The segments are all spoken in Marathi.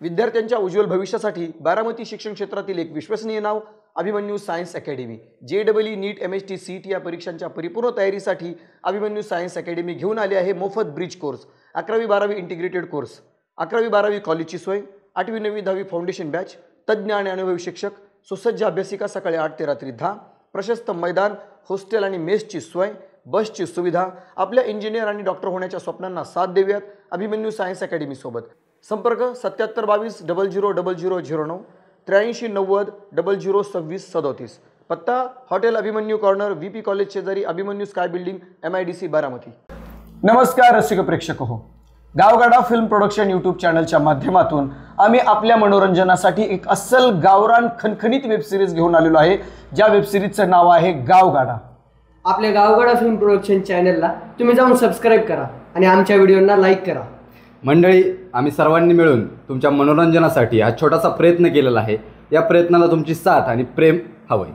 विद्यार्थ्यांच्या उज्ज्वल भविष्यासाठी बारामती शिक्षण क्षेत्रातील एक विश्वसनीय नाव अभिमन्यू सायन्स अकॅडमी। JEE नीट MHT CET या परीक्षांच्या परिपूर्ण तयारीसाठी अभिमन्यू सायन्स अकॅडमी घेऊन आले आहे मोफत ब्रिज कोर्स, 11वी-12वी इंटिग्रेटेड कोर्स, 11वी-12वी कॉलेजची सोय, 8वी 9वी 10वी फाउंडेशन बॅच, तज्ज्ञ आणि अनुभवी शिक्षक, सुसज्ज अभ्यासिका सकाळी 8 ते रात्री 10, प्रशस्त मैदान, हॉस्टेल आणि मेसची सोय, बसची सुविधा। आपल्या इंजिनियर आणि डॉक्टर होण्याच्या स्वप्नांना साथ देऊयात अभिमन्यू सायन्स अकॅडमी सोबत। संपर्क 7722 000009, 83 90 0026 37। पत्ता hotel Abhimanyu corner, VP college शेजारी, Abhimanyu sky building, MIDC Baramati. नमस्कार रसिक प्रेक्षक हो, गावगाडा फिल्म प्रोडक्शन यूट्यूब चॅनलच्या माध्यमातून आम्ही आपल्या मनोरंजनासाठी एक अस्सल गावरान खणखणीत वेब सिरीज घेऊन आलेलो आहे, ज्या वेब सिरीजचं नाव आहे गावगाडा। आपल्या गावगाडा फिल्म प्रोडक्शन चॅनलला तुम्ही जाऊन सबस्क्राईब करा आणि आमच्या व्हिडिओंना लाईक करा। मंडळी, आम्ही सर्वांनी मिळून तुमच्या मनोरंजनासाठी हा छोटासा प्रयत्न केलेला आहे। या प्रयत्नाला तुमची साथ आणि प्रेम हवंय।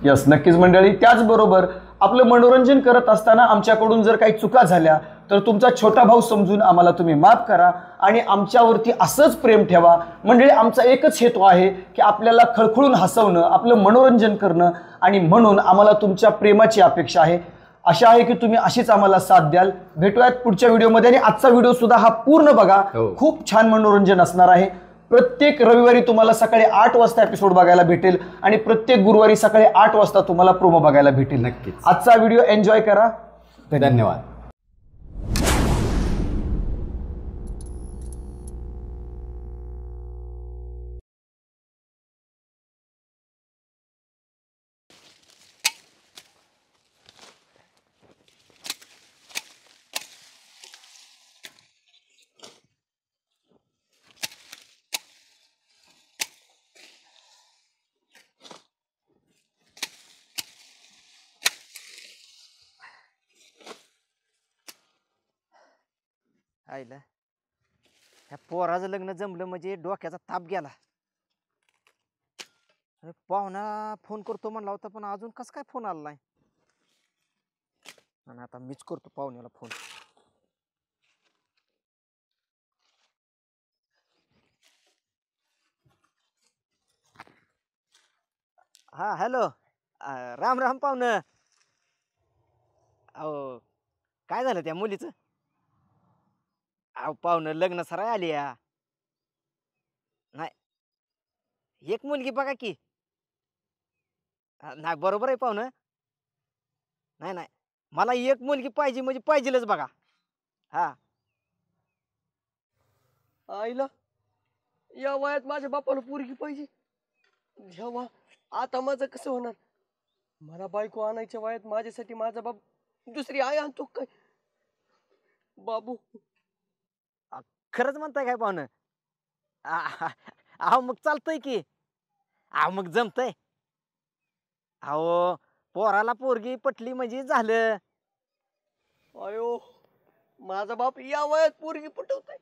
यस, नक्कीच मंडळी। त्याचबरोबर आपलं मनोरंजन करत असताना आमच्याकडून जर काही चुका झाल्या तर तुमचा छोटा भाऊ समजून आम्हाला तुम्ही माफ करा आणि आमच्यावरती असंच प्रेम ठेवा। मंडळी, आमचा एकच हेतू आहे की आपल्याला खळखळून हसवणं, आपलं मनोरंजन करणं, आणि म्हणून आम्हाला तुमच्या प्रेमाची अपेक्षा आहे। आशा आहे की तुम्ही अशीच आम्हाला साथ द्याल। भेटूयात पुढच्या व्हिडिओमध्ये आणि आजचा व्हिडिओ सुद्धा हा पूर्ण बघा, खूप छान मनोरंजन असणार आहे। प्रत्येक रविवारी तुम्हाला सकाळी 8 वाजता एपिसोड बघायला भेटेल आणि प्रत्येक गुरुवारी सकाळी 8 वाजता तुम्हाला प्रोमो बघायला भेटेल। नक्कीच आजचा व्हिडिओ एन्जॉय करा। धन्यवाद। आईला ह्या पोराचं लग्न जमलं म्हणजे डोक्याचा ताप गेला। अरे पाहुणा फोन करतो म्हणला होता, पण अजून कस काय फोन आला नाही। आणि आता मीच करतो पाहुण्याला फोन। हा हॅलो, राम राम पाहुणं। अहो काय झालं त्या मुलीचं? अहो पाहुणं लग्न सराय आली या नाही, एक मुलगी बघा की। नाही बरोबर आहे पाहुणं। नाही नाही, मला एक मुलगी पाहिजे म्हणजे पाहिजेलच बघा। हा आईला या वयात माझ्या बापाला पोरगी पाहिजे जेव्हा, आता माझं कसं होणार? मला बायको आणायच्या वयात माझ्यासाठी माझा बाप दुसरी आई आणतो काय? बाबू खरंच म्हणताय काय पाहुणं? अहो मग चालतंय की, अहो मग जमतंय। अहो पोराला पोरगी पटली म्हणजे झालं। अयो, माझा बाप या वयात पोरगी पटवताय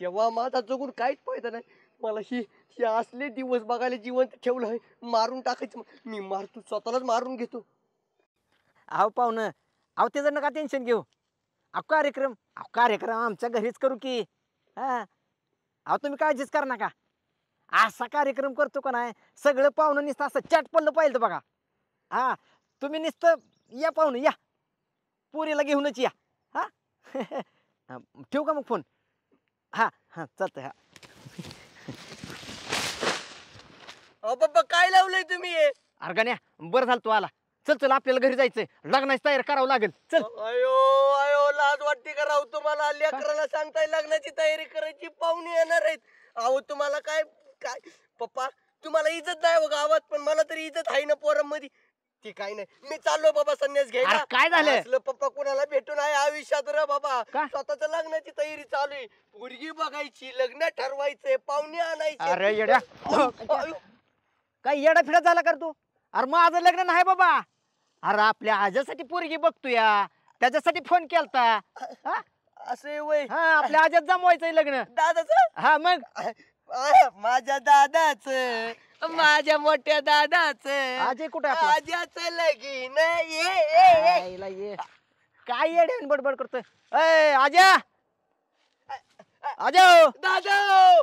जेव्हा माझा जगून काहीच फायदा नाही। मला ही ही असले दिवस बघायला जिवंत ठेवलं आहे, मारून टाकायचं। मी मारतो, स्वतःलाच मारून घेतो। अहो पाहुणं, अहो त्याचं नका टेन्शन घेऊ। अहो कार्यक्रम आमच्या घरीच करू की। हा अहो तुम्ही काळजीच करू नका। असा कार्यक्रम करतो का नाही, सगळं पाहुणं नुसतं असं चट पडलं पाहिजे बघा। हा तुम्ही नुसतं या पाहुणं, या पुरीला घेऊनच या। हा ठेवू का मग फोन? हा हा चालतंय। हा अहो बाबा, काय लावलंय तुम्ही? अरे गाण्या, बरं झालं तू आला। चल चल, आपल्याला घरी जायचंय, लग्नाची तयारी करावं लागेल। चल। अयो अयो, लाज वाटते का राव तुम्हाला? लेकराला सांगताय लग्नाची तयारी करायची, पाहुणे येणार आहेत। अहो तुम्हाला काय काय पप्पा, तुम्हाला इज्जत नाही हो गावात, पण मला तरी इज्जत आहे ना पोरांमध्ये। ती काय नाही, मी चाललो बाबा संन्यास घ्यायला। काय झालं? असलं पप्पा कोणाला भेटून आहे आयुष्यात रे बाबा। का? स्वतःच्या लग्नाची तयारी चालू आहे, पोरगी बघायची, लग्न ठरवायचंय, पाहुणे आणायचे। अरे येड्या, काय येडा फिडा झाला कर तू? अरे माझं लग्न नाही बाबा। अरे आपल्या आजासाठी पोरगी बघतो या, त्याच्यासाठी फोन केलता। असे वय? हा, आपल्या आजात जमवायचंय लग्न। दादाच? हा मग माझ्या दादाच, माझ्या मोठ्या दादाच, आजे कुठे आपला? आज्याचं लगीन ये काय येड्यान बडबड करतोय? ए आजा, आजा दादा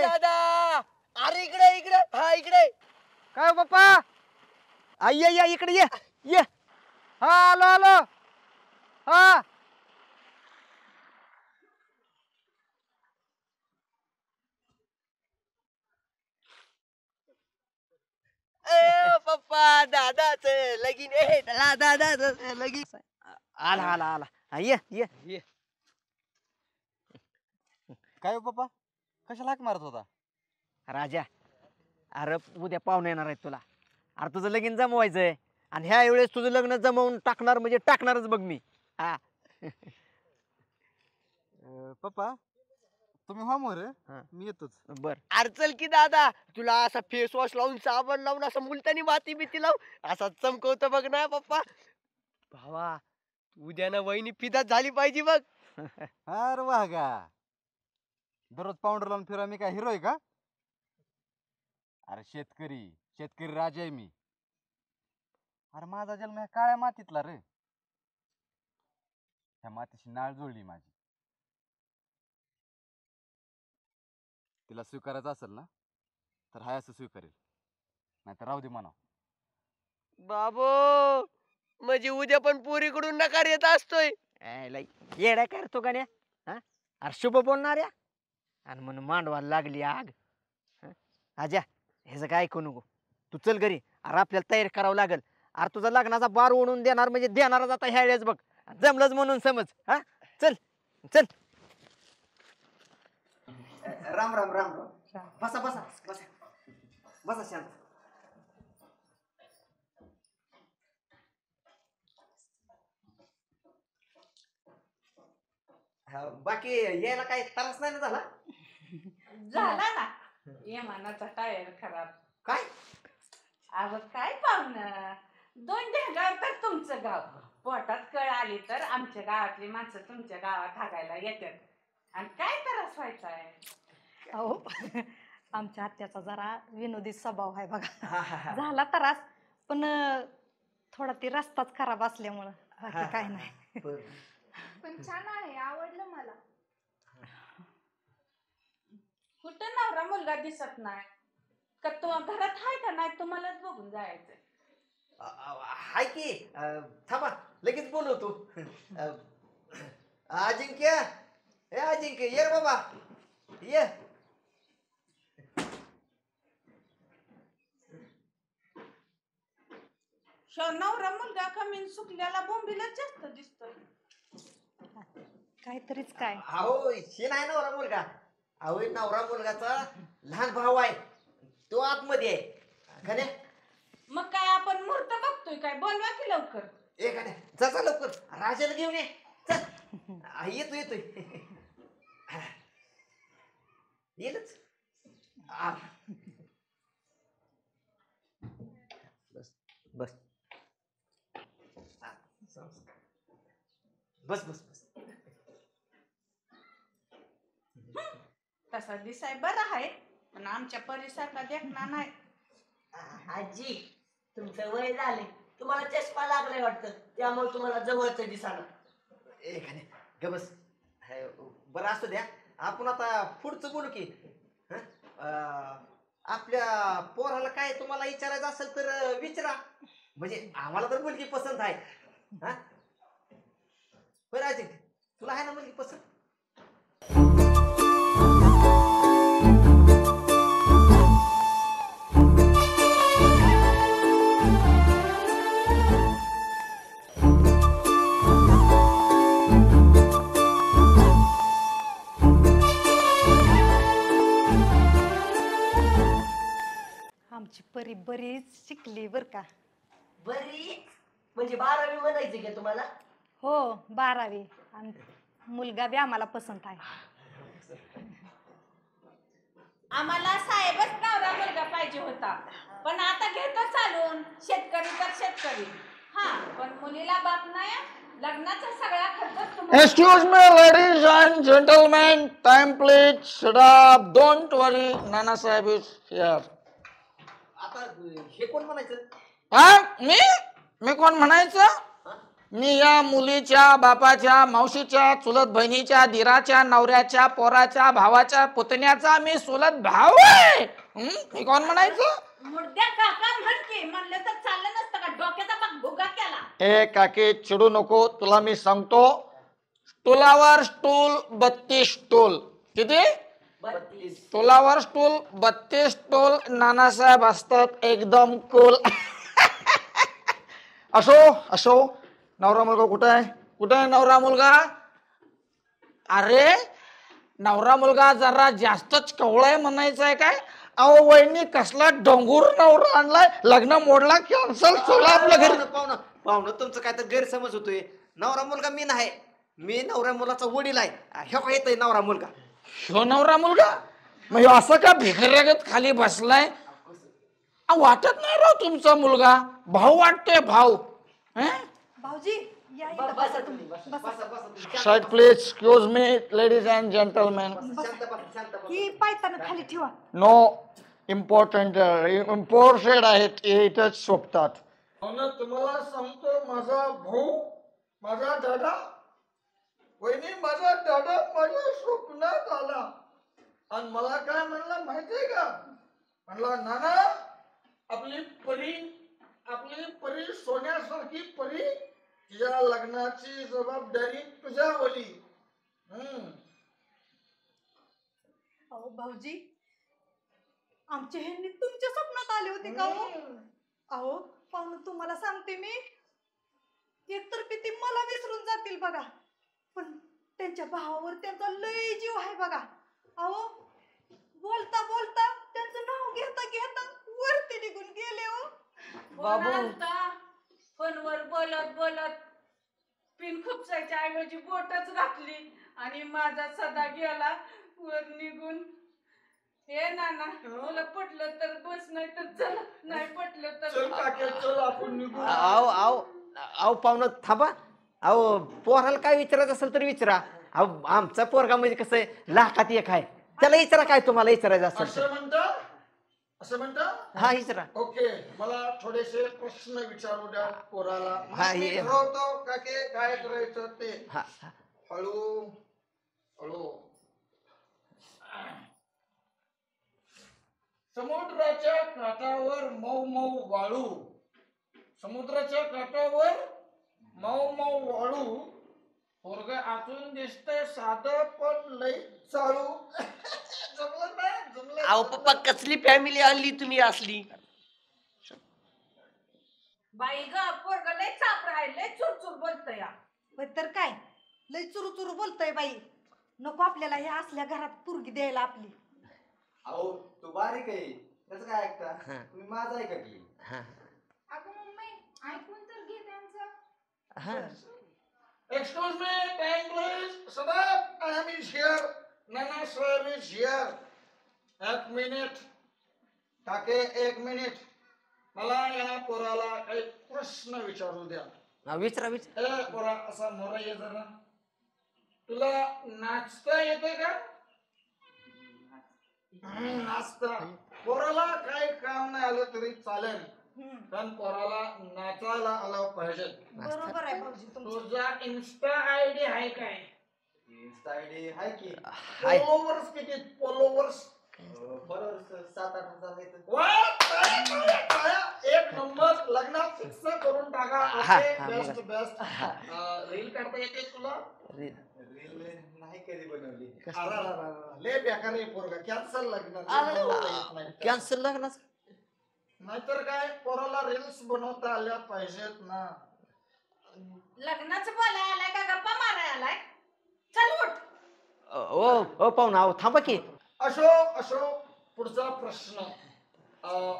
दादा अरे इकडे इकडे हा इकडे काय हो पप्पा या इकडे ये हा आलो आलो हा पप्पा दादाच लगीन दादाच लगीन आला आला आला हा, ये काय हो पप्पा कशाला हाक मारत होता? राजा अरे उद्या पाहुणे येणार आहेत तुला. अरे तुझं लगीन जमवायचंय आणि ह्या वेळेस तुझं लग्न जमवून टाकणार म्हणजे टाकणारच बघ मी. हा पप्पा तुम्ही हा मोर हा. मी येतोच. बर अरे चल की दादा तुला असा फेस वॉश लावून साबण लावून असं मुलतानी माती बिती लावून असा चमकवतो बघ ना पप्पा. भावा उद्या ना वहिनी फिदात झाली पाहिजे बघ. अरे वा गा दररोज पाऊंडर लावून फिरा मी काय हिरो आहे का? अरे शेतकरी राजा आहे मी. अरे माझा जन्म ह्या काळ्या मातीतला रे. ह्या मातीशी नाळ जोडली माझी. तिला स्वीकारायचं असेल ना तर हाय असं स्वीकारेल नाहीतर राहू दे म्हणा. बाबो म्हणजे उद्या पण पोरीकडून नकार येत असतोय. येड्या करतो का हा अरे शुभ बोलणाऱ्या आणि म्हणून मांडवाला लागली आग. आजा ह्याचं काय ऐकू नको. तू चल घरी. अरे आपल्याला तयारी करावं लागेल. अरे तुझा लग्नाचा बार ओढून देणार म्हणजे देणारच आता ह्या वेळेस बघ. जमलंच म्हणून समज. हा चल चल. राम राम राम राम. बसा बसा बसा बसा शांत. बाकी यायला काही त्रास नाही ना झाला? झाला ना विमानाचा टायर खराब. काय अहो काय पाहुणं 2 ढेंगावर तर तुमचं गाव पोटात कळ आली तर आमच्या गावातली माणसं तुमच्या गावात हागायला येतात आणि काय त्रास व्हायचा आहे. अहो आमच्या आत्याचा जरा विनोदी स्वभाव आहे बघा. झाला त्रास पण थोडा ते रस्ताच खराब असल्यामुळं बाकी काय नाही. पण छान आहे आवडलं मला. कुठं नवरा मुलगा दिसत नाही का? तो घरात आहे का नाही तुम्हालाच बघून जायचंय. हाय की थांबा लगेच बोलवतो. अजिंक्य ए अजिंक्य ये रे बाबा ये. नवरा मुलगा कमी सुकल्याला बोंबीलाच जास्त दिसतोय. काहीतरीच काय. अहो हे नाही नवरा मुलगा. अहो नवरा मुलगाचा लहान भाऊ आहे तो आतमध्ये आहे. खरे मग काय आपण मुहूर्त बघतोय काय? बोलवा की लवकर. ए खरे जा लवकर राजाला घेऊन ये. चल येतोय येलच. बस बस बस बस. तसा दिसाय बरा आहे पण आमच्या परिसराला देखना नाही. आजी तुमचं वय झाले तुम्हाला चष्मा लागलाय वाटतं त्यामुळे तुम्हाला जवळचं दिसाना. एखाद्या बस. बरं असू द्या, आपण आता पुढचं बोलू की. आपल्या पोराला काय तुम्हाला विचारायचं असेल तर विचारा. म्हणजे आम्हाला तर मुलगी पसंत आहे. हा बरं अजित, तुला आहे ना मुलगी पसंत? आमची परी बरीच शिकली बर का. बरी म्हणजे 12वी म्हणायची का तुम्हाला? हो 12वी, आणि मुलगा बी आम्हाला पसंत आहे. आम्हाला साहेबच नवरा मुलगा पाहिजे होता, पण आता घेतो चालून शेतकरी तर शेतकरी. हा पण मुलीला बाप नाही, लग्नाचा सगळा खर्च तुम्हाला. Excuse me, ladies and gentlemen. Time, please. Sit up. Don't worry. Nana Sahib is here. आता हे कोण म्हणायचं? मी कोण म्हणायचं? मी या मुलीच्या बापाच्या, मावशीच्या, चुलत बहिणीच्या, दिराच्या, नवऱ्याच्या, पोराच्या, भावाच्या, पुतण्याचा मी चुलत भाऊ आहे. मी कोण म्हणायचं? मुर्द्या काका म्हण की, म्हणलं तर चाललं नसतं का? डोक्याचा पाक भुगा केला. ए काकी चिडू नको, तुला मी सांगतो. स्टूलावर स्टूल 32 स्टूल. किती? 32. स्टूलावर स्टूल 32 स्टूल. नानासाहेब असतात एकदम कूल. असो नवरा मुलगा कुठे आहे? कुठे आहे नवरा मुलगा? अरे नवरा मुलगा जरा जास्तच कवळा आहे म्हणायचं आहे काय? अहो वहिनी कसला डोंगूर नवरा आणलाय, लग्न मोडला, कॅन्सल. चला आपल्या घरी. पाहुणं तुमचं काय तर गैरसमज होतोय. नवरा मुलगा मी नाही, मी नवरा मुलाचा वडील आहे. हे काय येतोय नवरा मुलगा? ह्यो नवरा मुलगा? मग ह्यो असं का भिकऱ्यागत खाली बसलाय? वाटत नाही राव तुमचा मुलगा. भाऊ वाटतोय, भाऊ. भाऊजी या इथं बसा बसा तुम्ही, तुम्ही. बसा. Side please. Excuse me ladies and gentleman. ही पायताना खाली ठेवा. नो इम्पॉर्टंट आहेत, हे इथंच शोभतात. तुम्हाला सांगतो, माझा भाऊ, माझा दादा, वहिनी माझा दादा माझ्या स्वप्नात आला आणि मला काय म्हणला माहितीये का? म्हणला नाना आपली परी सोन्यासारखी परी, तिच्या लग्नाची जबाबदारी तुझ्यावरी. अहो भाऊजी, आमच्या ह्यांनी तुमच्या स्वप्नात आले होते का हो? अहो पाहुणं तुम्हाला सांगते मी, एकतर्फी ती मला विसरून जातील बघा, पण त्यांच्या भावावर त्यांचा लय जीव आहे बघा. अहो बोलता बोलता त्यांचं नाव घेता घेता वरती निघून गेले हो. बाबू फोनवर बोलत बोलत पिन खुपसायच्या ऐवजी बोटच घातली आणि माझा सदा गेला वर निघून. हे नाना, तुला पटलं तर बस, नाही तर चल, नाही पटलं तर आपण निघू. अहो पाहुणं थांबा. अहो पोराला काय विचारायचं असेल तर विचारा. अहो आमचा पोरगा म्हणजे कसं आहे, लाखात एक आहे. त्याला विचारा काय तुम्हाला विचारायचं असेल. असं म्हणता? हा विचारा. ओके, मला थोडेसे प्रश्न विचारू द्या पोराला. हा, मी ये. ठरवतो काके काय करायचं ते. हा हळू हळू. समुद्राच्या काठावर मऊ मऊ वाळू, समुद्राच्या काठावर मऊ मऊ वाळू, पोरग आतून दिसतंय साधं पण लई चालू. जमलं ना? जमलं. अहो पप्पा, कसली फॅमिली आणली तुम्ही असली? बाई ग, पोरग लय चाप राहिले, चुरचुर बोलतोय या. पण तर काय लय चुरू चुरू बोलतोय बाई. नको आपल्याला ह्या असल्या घरात पोरगी द्यायला आपली. अहो तू बारीक आहे, त्याचं काय ऐकता? तुम्ही माझं ऐका की. अगं मम्मी, ऐकून तर घे त्यांचं. Excuse me, time please. Sadaf, I am here. Nana Sahib is here. एक मिनिट काके, एक मिनिट. मला या पोराला काही प्रश्न विचारू द्या. विचारा. ए पोरा, असा मोरा ये जरा. तुला नाचता येते का? नाचता. पोराला काही काम नाही आलं तरी चालेल, पण पोराला नाचायला आलं पाहिजे. बरोबर आहे भाऊजी तुमचं. तुझा इन्स्टा आयडी आहे काय? इन्स्टा आयडी आहे की हाय. फॉलोवर्स किती फॉलोवर्स बरोबर 7-8 हजार आहेत. एक नंबर लग्नात फिक्स करून टाका. हा, ओके हा, बेस्ट बेस्ट. रील काढता येते तुला? रील नाही कधी बनवली. लय बेकार आहे पोरगा. कॅन्सल लग्न. कॅन्सल लग्नाचं. नाहीतर काय पोराला रील्स बनवता आल्या पाहिजेत ना. लग्नाचं बोलाय आलाय का गप्पा माराय आलाय? चल उठ. ओ पाहुणा अहो थांबा की. असो पुढचा प्रश्न.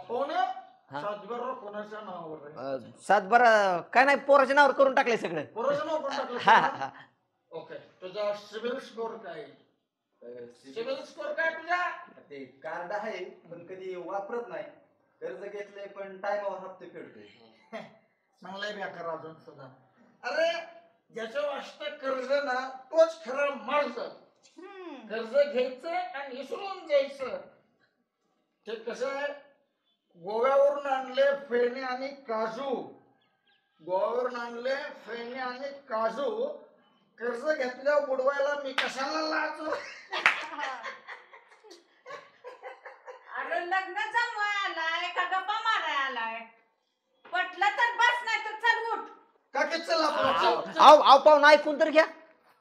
कोण सातबारा कोणाच्या नावावर आहे? सातबारा काय नाही पोराच्या नावावर करून टाकलंय सगळं. पोराच्या नावावर हा टाकलं? हा. ओके. तुझा सिबिल स्कोर काय? सिबिल स्कोर काय तुझा? ते कार्ड आहे पण कधी वापरत नाही. कर्ज घेतलंय पण टायमावर हप्ते फेडतोय. चांगलाय बेकार अजून सुद्धा. अरे ज्याच्या वाजता कर्ज ना तोच खरा माणूस. कर्ज घ्यायचं आणि विसरून जायचं. ते कसं आहे, गोव्यावरून आणले फेणे आणि काजू. गोव्यावरून आणले फेणे आणि काजू. कर्ज घेतल्यावर बुडवायला मी कशाला लाजू? अरे लग्न जमवाय आलाय का गप्पा माराय आलाय? पटलं तर बस नाही तर चल उठ. का की चल आपलं, चल, चल. अहो पाहुणा ऐकून तर घ्या.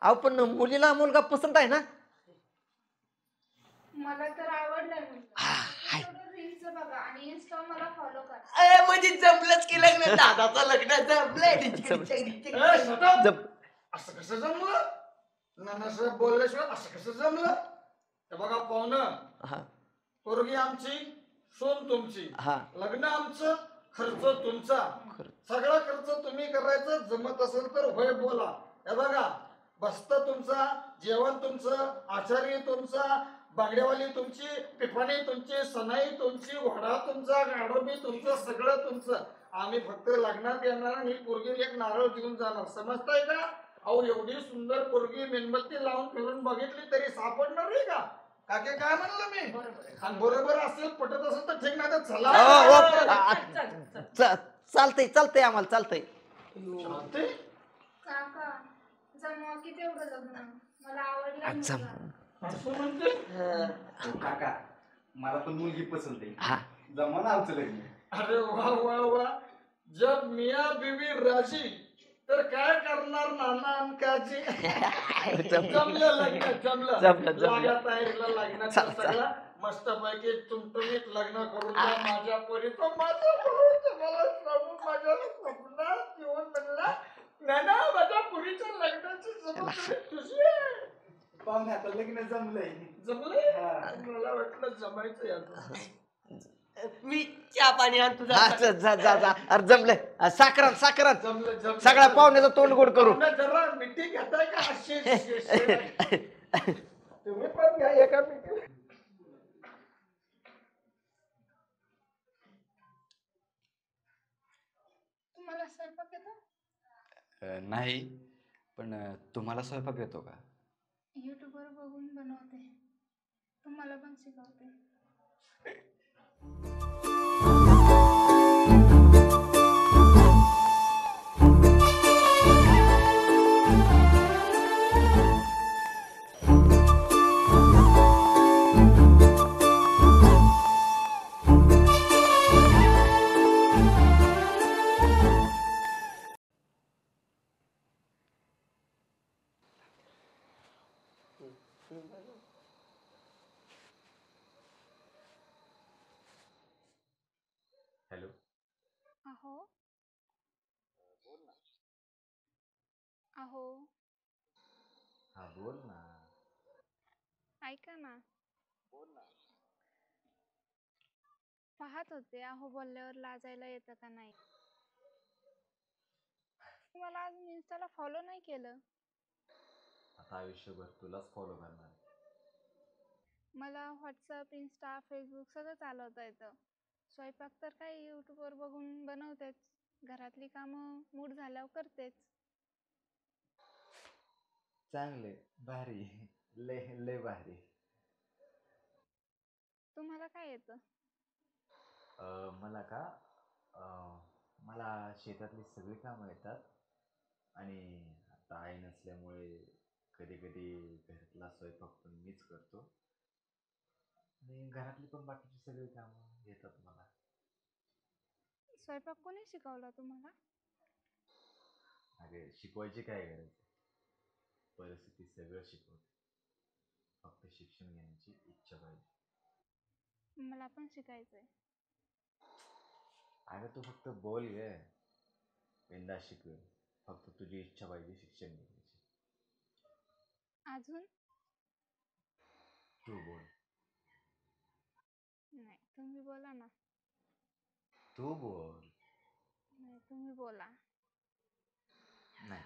अहो पण मुलीला मुलगा पसंत आहे ना? मला तर आवडलंय हाय. रील्स बघा आणि इन्स्टा मला फॉलो करा. अरे म्हणजे जमलंच की लग्न. दादाचं लग्न जमलंय. ए, shut up. जप. असं कसं जमलं? नानासाहेब बोलल्याशिवाय असं कसं जमलं? हे बघा पाहुणं, हा पोरगी आमची, सून तुमची, हा. लग्न आमचं, खर्च तुमचा. सगळा खर्च तुम्ही करायचं. जमत असेल तर होय बोला. हे बघा, बस्ता तुमचा, जेवण तुमचं, आचारी तुमचा, बागड्यावाली तुमची, पिफाणी तुमची, सनाई तुमची, घोडा तुमचा, गाडोबी तुमचं, सगळं तुमचं. आम्ही फक्त लग्नात येणार आणि पोरगी एक नारळ घेऊन जाणार. समजताय का? अहो एवढी सुंदर पोरगी मेणबत्ती लावून फिरून बघितली तरी सापडणार नाही का? काके काय म्हणलं मी? आणि बरोबर असेल, पटत असेल तर ठीक, नाही तर चला. चालतंय आम्हाला चालतंय. चालतंय? काका जमवा की तेवढं लग्न. मला आवडलं मुलगा. असं म्हणते? काका मला पण मुलगी पसंत हा. आहे. जमा ना आमचं लग्न. अरे वा वा वा. जब मिया बीवी राजी तर काय करणार नाना अंकाजी. जमलं लग्न, जमलं. लागा तयारीला लग्नाचं सगळं मस्त पैकी तुम्ही लग्न करून द्या. माझ्या पोरीचं माझं भाऊ तुम्हाला सांगू, माझ्या स्वप्नात येऊन म्हणला नाना माझ्या पोरीच्या लग्नाची जबाबदारी तुझी आहे. पाहुणे आता लग्न जमलंय. जमलंय? मला वाटलं जमायचं याचं. मी चहा पाणी आण तुझा. जा. अरे जमलंय. साखरात जमलं. सगळ्या पाहुण्याचं तोंड गोड करू. पाहुणे जरा मिठी घेताय का अशी? तुम्ही पण घ्या एका मिठी. तुम्हाला स्वयंपाक येतो? नाही पण तुम्हाला स्वयंपाक येतो का? युट्यूबवर बघून बनवते. तुम्हाला पण शिकवते. हॅलो. अहो अहो हा बोल ना. ऐका ना. पाहत होते अहो बोलल्यावर लाजायला येतं का नाही. तुम्हाला अजून इन्स्टाला फॉलो नाही केलं. आता आयुष्यभर तुलाच फॉलो करणार. मला व्हॉट्सअप, इन्स्टा, फेसबुक सगळं चालवता येतं. स्वयंपाक तर काही यूट्यूबवर बघून बनवतेच. घरातली कामं मूड झाल्यावर करतेच. चांगले, भारी, लय लय भारी. तुम्हाला काय येतं? मला का मला शेतातली सगळी कामं येतात आणि आता आई नसल्यामुळे कधी कधी स्वयंपाक पण मीच करतो आणि घरातली पण बाकीची सगळी कामं येतात मला. स्वयंपाक कोणी शिकवला तुम्हाला? अरे शिकवायची काय गरज, परिस्थिती सगळं शिकवते, फक्त शिक्षण घेण्याची इच्छा पाहिजे. मला पण शिकायचंय. अगं तू फक्त बोल गे, बिंदास शिकवेल, फक्त तुझी इच्छा पाहिजे शिक्षण घेण्याची. अजून? तू बोल. नाही, तुम्ही बोला ना. तू बोल. नाही, तुम्ही बोला. नाही,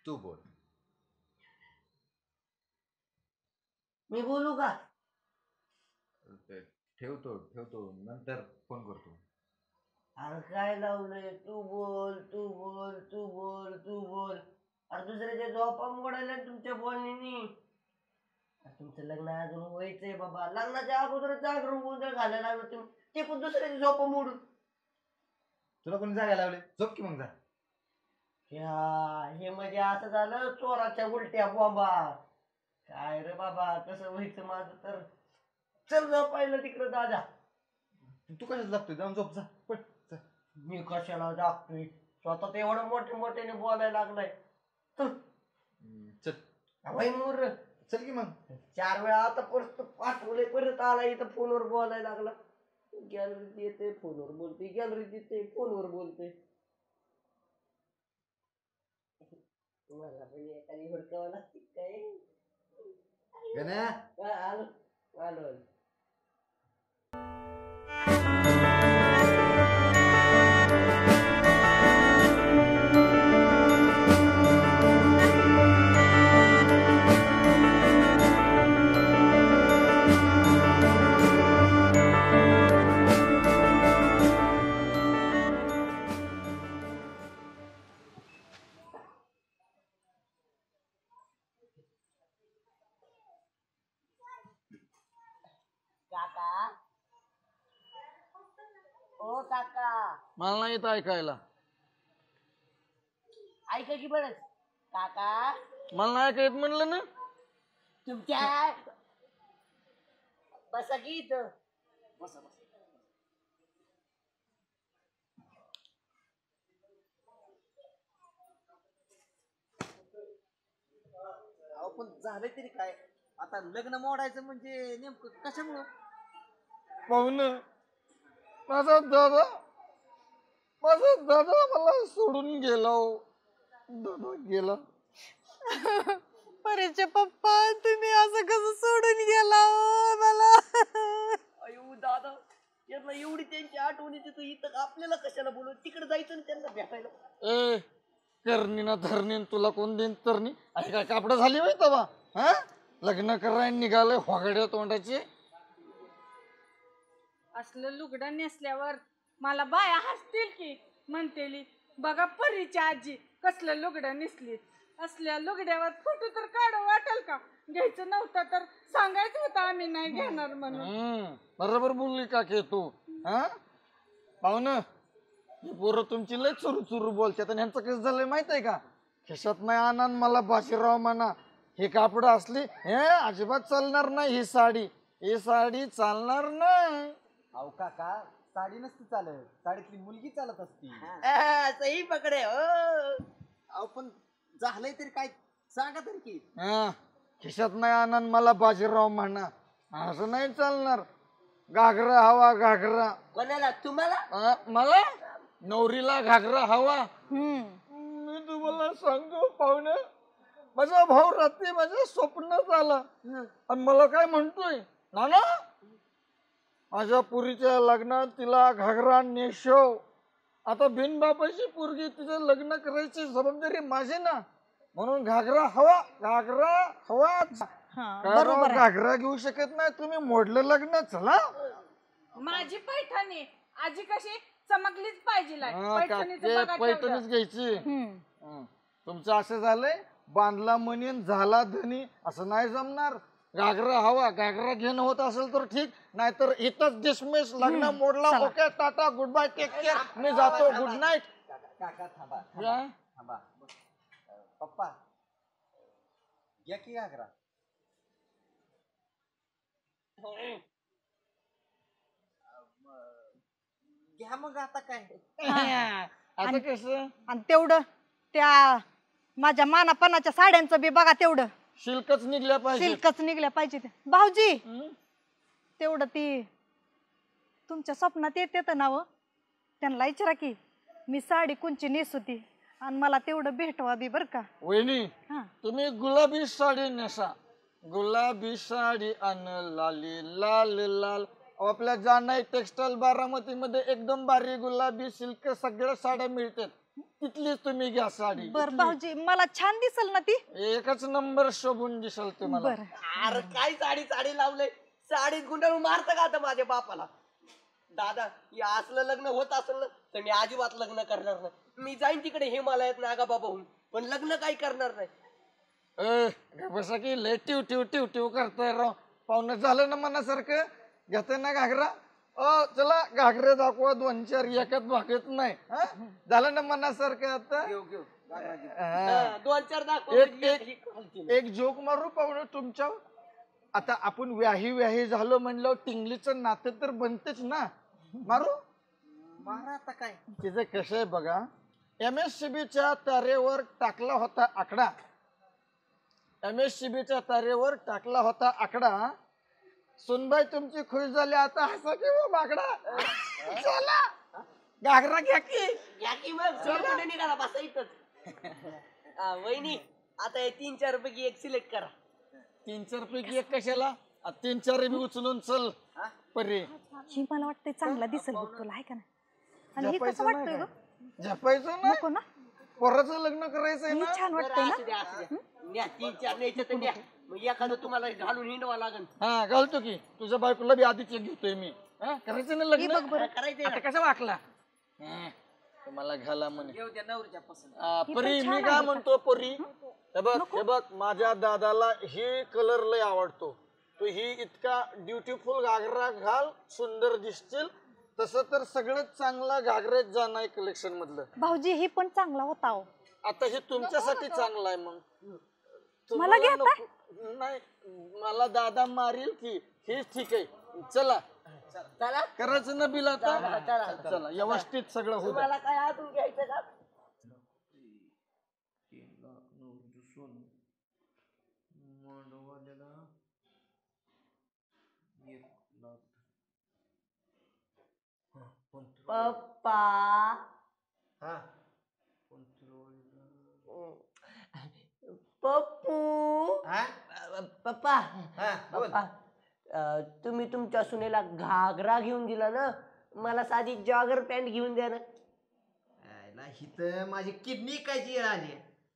तू बोल. मी बोलू का? ठेवतो नंतर फोन करतो. अरे काय लावलंय, तू बोल तू बोल तू बोल तू बोल. अरे दुसऱ्याच्या झोपा मोडायला तुमच्या बोलण्यानी. तुमचं लग्न अजून व्हायचंय बाबा, लग्नाच्या अगोदर जागर गोंधळ घालायला लागलं तुम्ही, ते पण दुसऱ्याची झोपा मोडून. तुला कोणी जागा लावले, झोप की मग जा. हे म्हणजे असं झालं चोराच्या उलट्या बॉम्बा. काय रे बाबा, कसं व्हायचं माझं तर. चल जाऊ पाहिलं तिकडं दादा. तू कशाला जागतोय, जाऊन झोप जा पण. मी कशाला जागतोय, स्वतः ते एवढं मोठ्याने बोलायला लागलाय. चल मोर चल की मग. 4 वेळा आता परत पाठवले, परत आला इथं फोनवर बोलायला लागला. गॅलरीत येते फोनवर बोलते, गॅलरीत येते फोनवर बोलते. मला पण एखादी हुडकावं लागते काय. गण्या, आलो आलो. काका, ओ काका, मला नाही येत ऐकायला. ऐका की बरं काका. मला नाही ऐकायत म्हणलं ना. तुमच्या बसा की इथं. बसा बसा. अहो पण झालं तरी काय, आता लग्न मोडायचं म्हणजे नेमकं कशामुळं? पाहुणं, माझा दादा मला सोडून गेला हो. दादा गेला. परीचे पप्पा, तुम्ही असं कसं सोडून गेला मला? अयो दादा, यांना एवढी त्यांची आठवण येते तर इथं आपल्याला कशाला बोलू, तिकडे जायचं ना त्यांना भेटायला. ए करणी ना धरणी, तुला कोण देईन तरणी? अरे काय कापड झाली माहिती तवा? हा, लग्न करायला निघाले वागड्या तोंडाचे. असलं लुगडं नेसल्यावर मला बाया हसतील की, म्हणतेली बघा परीची आजी कसलं लुगडं नेसली. असल्या लुगड्यावर फोटो तर काढ वाटेल का? घ्यायचं नव्हतं तर सांगायचं होतं आम्ही नाही घेणार म्हणून. बरोबर बोलली का के तू? हा पाहुणं, ही पोरं तुमची लय चुरू बोलतात आणि ह्यांचं कसं झालंय माहित आहे का? खिशात नाही आणा मला बाजीराव म्हणा. हे कापड असली हे अजिबात चालणार नाही. ही साडी चालणार नाही. अहो काका, साडी नसती चालत, साडीतली मुलगी चालत असती. सही पकडे हो. अहो पण झालंय तरी काय, सांगा तरी की. खिशात नाही आणा मला बाजीराव म्हणा, असं नाही चालणार. घागरा हवा घागरा. कोणाला, तुम्हाला? मला नवरीला घागरा हवा. मी तुम्हाला सांगतो पाहुणे, माझा भाऊ रात्री माझ्या स्वप्नात आला आणि मला काय म्हणतोय, नाना माझ्या पुरीच्या लग्नात तिला घागरा नेशव. आता बिनबापाची पोरगी, तिचं लग्न करायची जबाबदारी माझी ना, म्हणून घागरा हवा घागरा घेऊ शकत नाही तुम्ही, मोडलं लग्न. चला माझी पैठणी आजी कशी चमकलीच पाहिजे. पैठणीच घ्यायची. तुमचं असं झालंय, बांधला म्हणीन झाला धनी, असं नाही जमणार. घागरा हवा, घागरा घेणं होत असेल तर ठीक, नाहीतर इथंच डिसमिस, लग्न मोडला. Okay, tata, good bye, take care, मी जातो, गुड नाईट. काका थांबा. पप्पा घ्या की घागरा. घ्या मग आता काय. आता कसं आणि तेवढं त्या माझ्या मानापणाच्या साड्यांचं बी बघा तेवढं शिल्कच निघल्या पाहिजे. सिल्कच निघल्या पाहिजे ते. भाऊजी हं? तेवढं ती तुमच्या स्वप्नात येते तर नाव त्यांना विचारा की मी साडी कोणची नेसवती आणि मला तेवढं भेटवा बी बर का. वहिनी हा तुम्ही गुलाबी साडी नेसा. गुलाबी साडी अन लाली लाल लाल. आपल्या जानाई टेक्सटाईल बारामती मध्ये एकदम भारी गुलाबी सिल्क सगळ्या साड्या मिळतात. तिथलीच तुम्ही घ्या साडी. बर भाऊजी मला छान दिसल ना ती. एकच नंबर शोभून दिसल तुम्हाला. बर अरे काय साडी साडी लावलंय, साडीत गुंडाळून मारतं का आता माझ्या बापाला. दादा हे असलं लग्न होत असेल ना तर मी अजिबात लग्न करणार नाही. मी जाईन तिकडे हिमालयात नागा बाबा होऊन, पण लग्न काही करणार नाही. बसा की लय टिव टिव टिव टिव करताय राव. पाहुणं झालं ना मनासारखं. घेताय ना घागरा. चला घागरे दाखवा 2-4 एकात भागत नाही. झालं ना मनासारखं आता. हा. 2-4 दाखव. एक जोक मारू पाहुणं तुमच्या. आता आपण व्याही झालो म्हणलं टिंगलीचं नातं तर बनतेच ना. मारू मारा आता काय. तिचं कसं आहे बघा. MSCBच्या तारेवर टाकला होता आकडा. MSCBच्या तारेवर टाकला होता आकडा. सुनबाई तुमची खुश झाली. आता हसा किंवा बागडा. चला घागरा घ्या की. या की मग कुठे निघाला बसा इथंच. वहिनी आता हे 3-4 पैकी एक सिलेक्ट करा. 3-4 पैकी एक कशाला. 3-4 बी उचलून चल परे. ही मला वाटतंय चांगला दिसल बघ तुला आहे का नाही. आणि हे कसं वाटतंय ग. झपायचं ना. नको ना पोराचं लग्न करायचंय ही ना. छान वाटतंय असू द्या असू द्या. न्या 3-4 न्यायचं तर न्या. मग एखादं तुम्हाला घालून हिंडवा लागेल. हा घालतो की. तुझ्या बायकोला बी आधीच एक घेतोय मी. करायचं ना ही लग्न. बघ बरं करायचंय आता कसा वाकला. तुम्हाला घाला म्हणे. परी मी काय म्हणतो परी. हे बघ माझ्या दादाला ही कलर लय आवडतो. तू ही इतका ब्युटिफुल घागरा घाल सुंदर दिसतील. तसं तर सगळ्यात चांगला घागरेच जाणार कलेक्शन मधलं. भाऊजी ही पण चांगला होता हो. आता हे तुमच्यासाठी चांगलं आहे. मग मला तुम्हाला घेताय? नको. नाही मला दादा मारील की. हेच ठीक आहे. चला चला करायचं ना बिल आता. चला. चला व्यवस्थित सगळं होतं. तुम्हाला काय अजून घ्यायचं का. पप्पा पप्पू पप्पा पप्पा तुम्ही तुमच्या सुनेला घागरा घेऊन दिला ना, मला साधी जॉगर पॅन्ट घेऊन द्या ना. हिथं माझी किडनी काय जी आली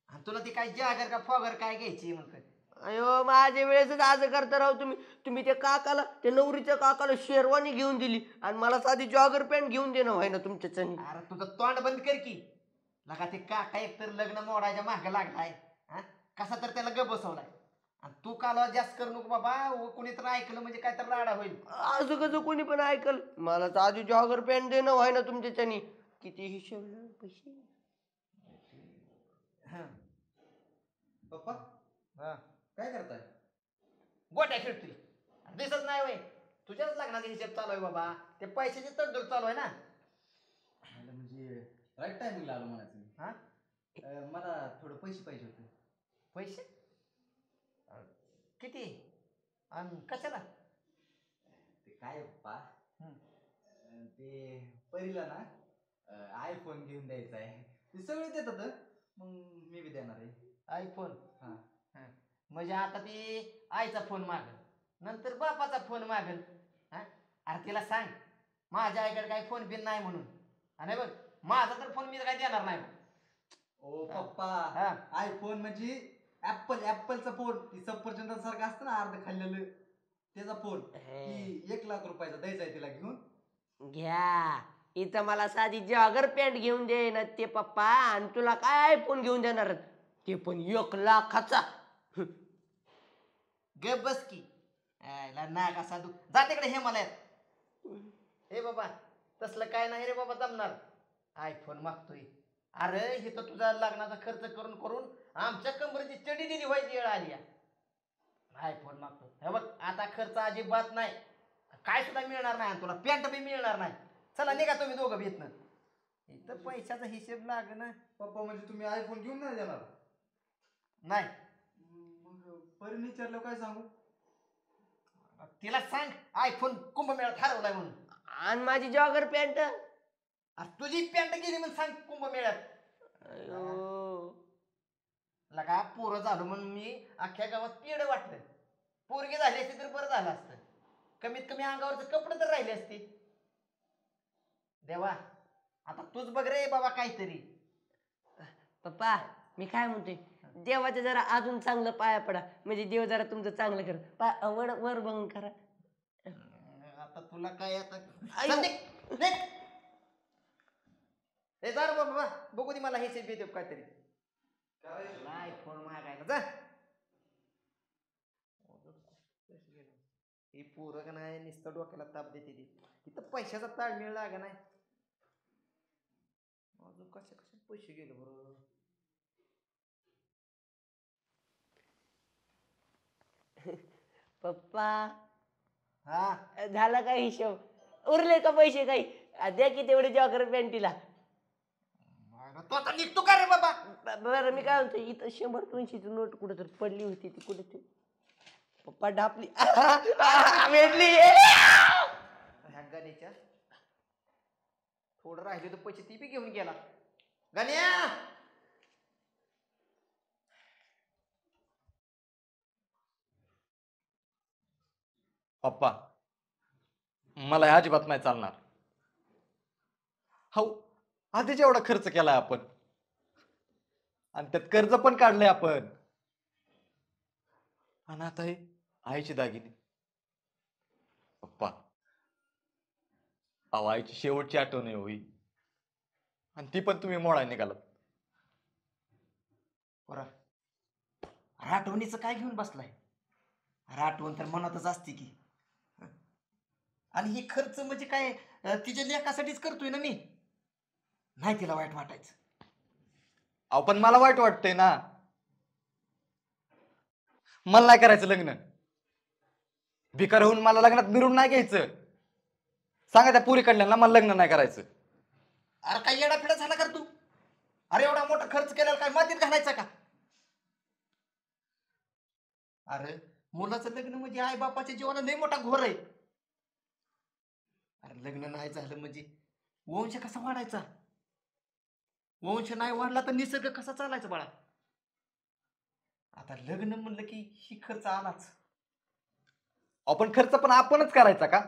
आणि तुला ती काय जागर का फॉगर काय घ्यायची म्हणतोय. अयो माझ्या वेळेसच आज करता राहू तुम्ही त्या काकाला, त्या नवरीच्या काकाला शेरवानी घेऊन दिली आणि मला साधी जॉगर पॅन्ट घेऊन देणं व्हाय ना तुमच्या चणी. अरे तुझं तोंड बंद कर की. लगा ते काका एकतर लग्न मोडायच्या मागे लागलाय. कसा तर त्याला ग बसवलाय आणि तू कालवा जास्त करू नको बाबा. कोणी तर ऐकलं म्हणजे काय तर राडा होईल. असं कसं कोणी पण ऐकल. मला साधी जॉगर पॅन्ट देणं व्हाय ना तुमच्या चणी. किती हिशोब पैसे. पप्पा काय करताय. गोट्या खेळतोय दिसत नाही वय. तुझ्याच लग्नाचा हिशेब चालू आहे बाबा. ते पैशाची तडजोड चालू आहे ना. म्हणजे राईट टायमिंगला आलो म्हणायचं. मला थोडं पैसे पाहिजे होते. पैसे किती आणि कशाला. ते काय पप्पा ते पहिला ना आयफोन घेऊन द्यायचा आहे. ते सगळे देतात. मग मी बी देणार आहे आयफोन. हा. म्हणजे आता ती आईचा फोन मागल नंतर बापाचा फोन मागल. अरे तिला सांग माझ्या आईकडे काही फोन बिन नाही म्हणून. आणि बघ माझा तर फोन मी काय देणार नाही. ओ पप्पा आयफोन म्हणजे ऍपलचा फोन. ती सफरचंदासारखं असतं ना अर्ध खाल्लेलं त्याचा फोन. ती 1 लाख रुपयाचा द्यायचा आहे तिला घेऊन. घ्या इथं मला साधी जॉगर पॅन्ट घेऊन दे ना ते पप्पा. आणि तुला काय फोन घेऊन देणार ते पण 1 लाखाचा. ग बस की. नाग असा तू जा तिकडे हे मला. हे बाबा तसलं काय नाही रे बाबा जमणार. आयफोन मागतोय. अरे हे तर तुझा लग्नाचा खर्च करून करून आमच्या कंबरेची चडी दिली व्हायची वेळ आली. आयफोन मागतो. हे बघ आता खर्च अजिबात नाही, काय सुद्धा मिळणार नाही आणि तुला पॅन्ट बी मिळणार नाही. चला निघा तुम्ही दोघं बी इथनं. इथं पैशाचा हिशेब लाग ना. पप्पा म्हणजे तुम्ही आयफोन घेऊन नाही देणार? नाही मग परीने विचारलं काय सांगू? तिला सांग आयफोन कुंभमेळ्यात हरवलाय म्हणून. आणि माझी जॉगर पॅन्ट. अरे तुझी पॅन्ट गेली म्हणून सांग कुंभमेळ्यात. लगा पोरं झालो म्हणून मी अख्ख्या गावात पेड वाटलं. पोरगी झाली असती तर बरं झालं असतं, कमीत कमी अंगावरचे कपडे तर राहिले असते. देवा आता तूच बघ रे बाबा काहीतरी. पप्पा मी काय म्हणतोय, देवाच्या जरा अजून चांगलं पाया पडा, म्हणजे देव जरा तुमचं चांगलं कर. वर बघून करा. आता तुला काय आता चल निघ, निघ. ए जा रे बाबा, बघू दे मला हे देतो काहीतरी. नाही फोन मागायला जा. ही पोरं का नाही नुसतं डोक्याला ताप देते ती. इथं पैशाचा ताळमेळ लागा नाही. अजून कशा कशा पैसे गेले बरोबर. पप्पा हा झाला का हिशोब, उरले का पैसे काही? द्या की तेवढे जॉगर पॅन्टीला. तू आता निघतो का रे बाबा? बरं मी काय म्हणतो, इथं 100-200ची नोट कुठं तर पडली होती, ती कुठे ती पप्पा ढापली भेटली. ह्या गण्याच्या थोडं राहिले तर पैसे ती बी घेऊन गेला. गण्या पप्पा मला हे अजिबात नाही चालणार. हो आधीच एवढा खर्च केलाय आपण आणि त्यात कर्ज पण काढलंय आपण, आणि आता हे आईची दागिने. पप्पा अहो आईची शेवटची आठवण आहे होई, आणि ती पण तुम्ही मोडायला निघालात. बरं आठवणीचं काय घेऊन बसलाय? आठवण तर मनातच असते की. आणि हे खर्च म्हणजे काय तिच्या लेखासाठीच करतोय ना मी, नाही तिला वाईट वाटायचं. अहो पण मला वाईट वाटतंय ना. मला नाही करायचं लग्न. भिकार होऊन मला लग्नात मिळून नाही घ्यायचं. सांगा त्या पुरी कडल्यांना मला लग्न नाही करायचं. अरे काय येडाफेडा झाला कर तू? अरे एवढा मोठा खर्च केल्यावर काय मातीत घालायचा का? अरे मुलाचं लग्न म्हणजे आई बापाच्या जीवाला लय मोठा घोर आहे. अरे लग्न नाही झालं म्हणजे वंश कसा वाढायचा? वंश नाही वाढला तर निसर्ग कसा चालायचा बाळा? आता लग्न म्हणलं की ही खर्च आलाच. आपण खर्च पण आपणच करायचा का?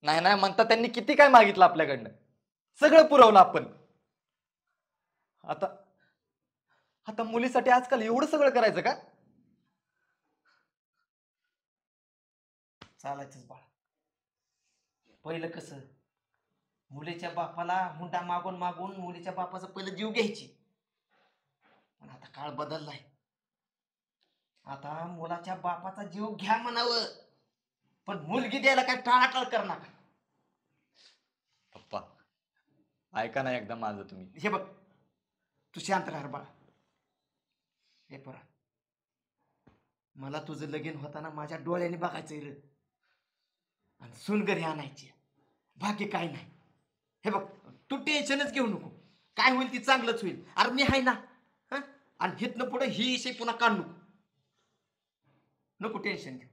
नाही नाही म्हणता त्यांनी किती काय मागितलं आपल्याकडनं, सगळं पुरवलं आपण. आता आता मुलीसाठी आजकाल एवढं सगळं करायचं का? चालायचंच बाळा. पहिलं कसं मुलीच्या बापाला हुंडा मागून मागून मुलीच्या बापाचा पहिलं जीव घ्यायची, पण आता काळ बदललाय. आता मुलाच्या बापाचा जीव घ्या म्हणावं, पण मुलगी द्यायला काय टाळाटाळ कर नका. पप्पा ऐका ना एकदा माझं तुम्ही. हे बघ तू शांत राहा बाळा. हे परा मला तुझं लगीन होताना माझ्या डोळ्याने बघायचं रे, आणि सून घरी आणायची, बाकी काय नाही. हे बघ तू टेन्शनच घेऊ नको, काय होईल ती चांगलंच होईल. अरे मी आहे ना. हा आणि हितनं पुढे ही विषय पुन्हा काढ नको, नको टेन्शन घेऊ.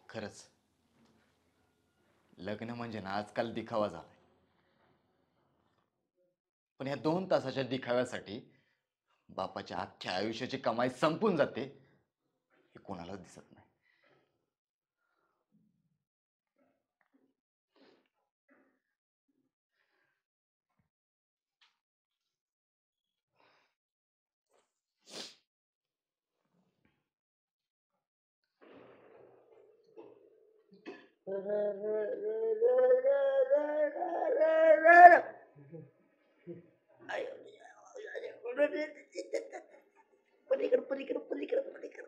खरंच लग्न म्हणजे ना आजकाल दिखावा झालाय. पण या 2 तासाच्या दिखाव्यासाठी बापाच्या अख्ख्या आयुष्याची कमाई संपून जाते हे कोणालाच दिसत नाही. पलीकडे पलीकडे पलीकडे पलीकडे.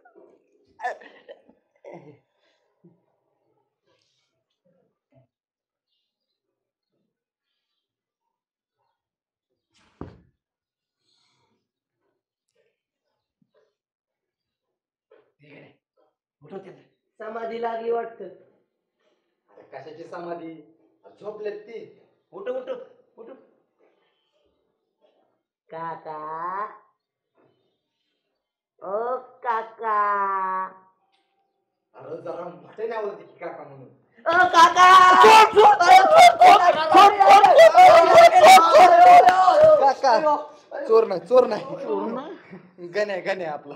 समाधी लागली वाटत. कशाची समाधी झोपलेत ती. उठ उठ उठ. काका ओ काका. अरे जरा मोठे नावलती की काका म्हणून. ओ काका. काका चोर नाही चोर नाही गण्या गण्या आपला.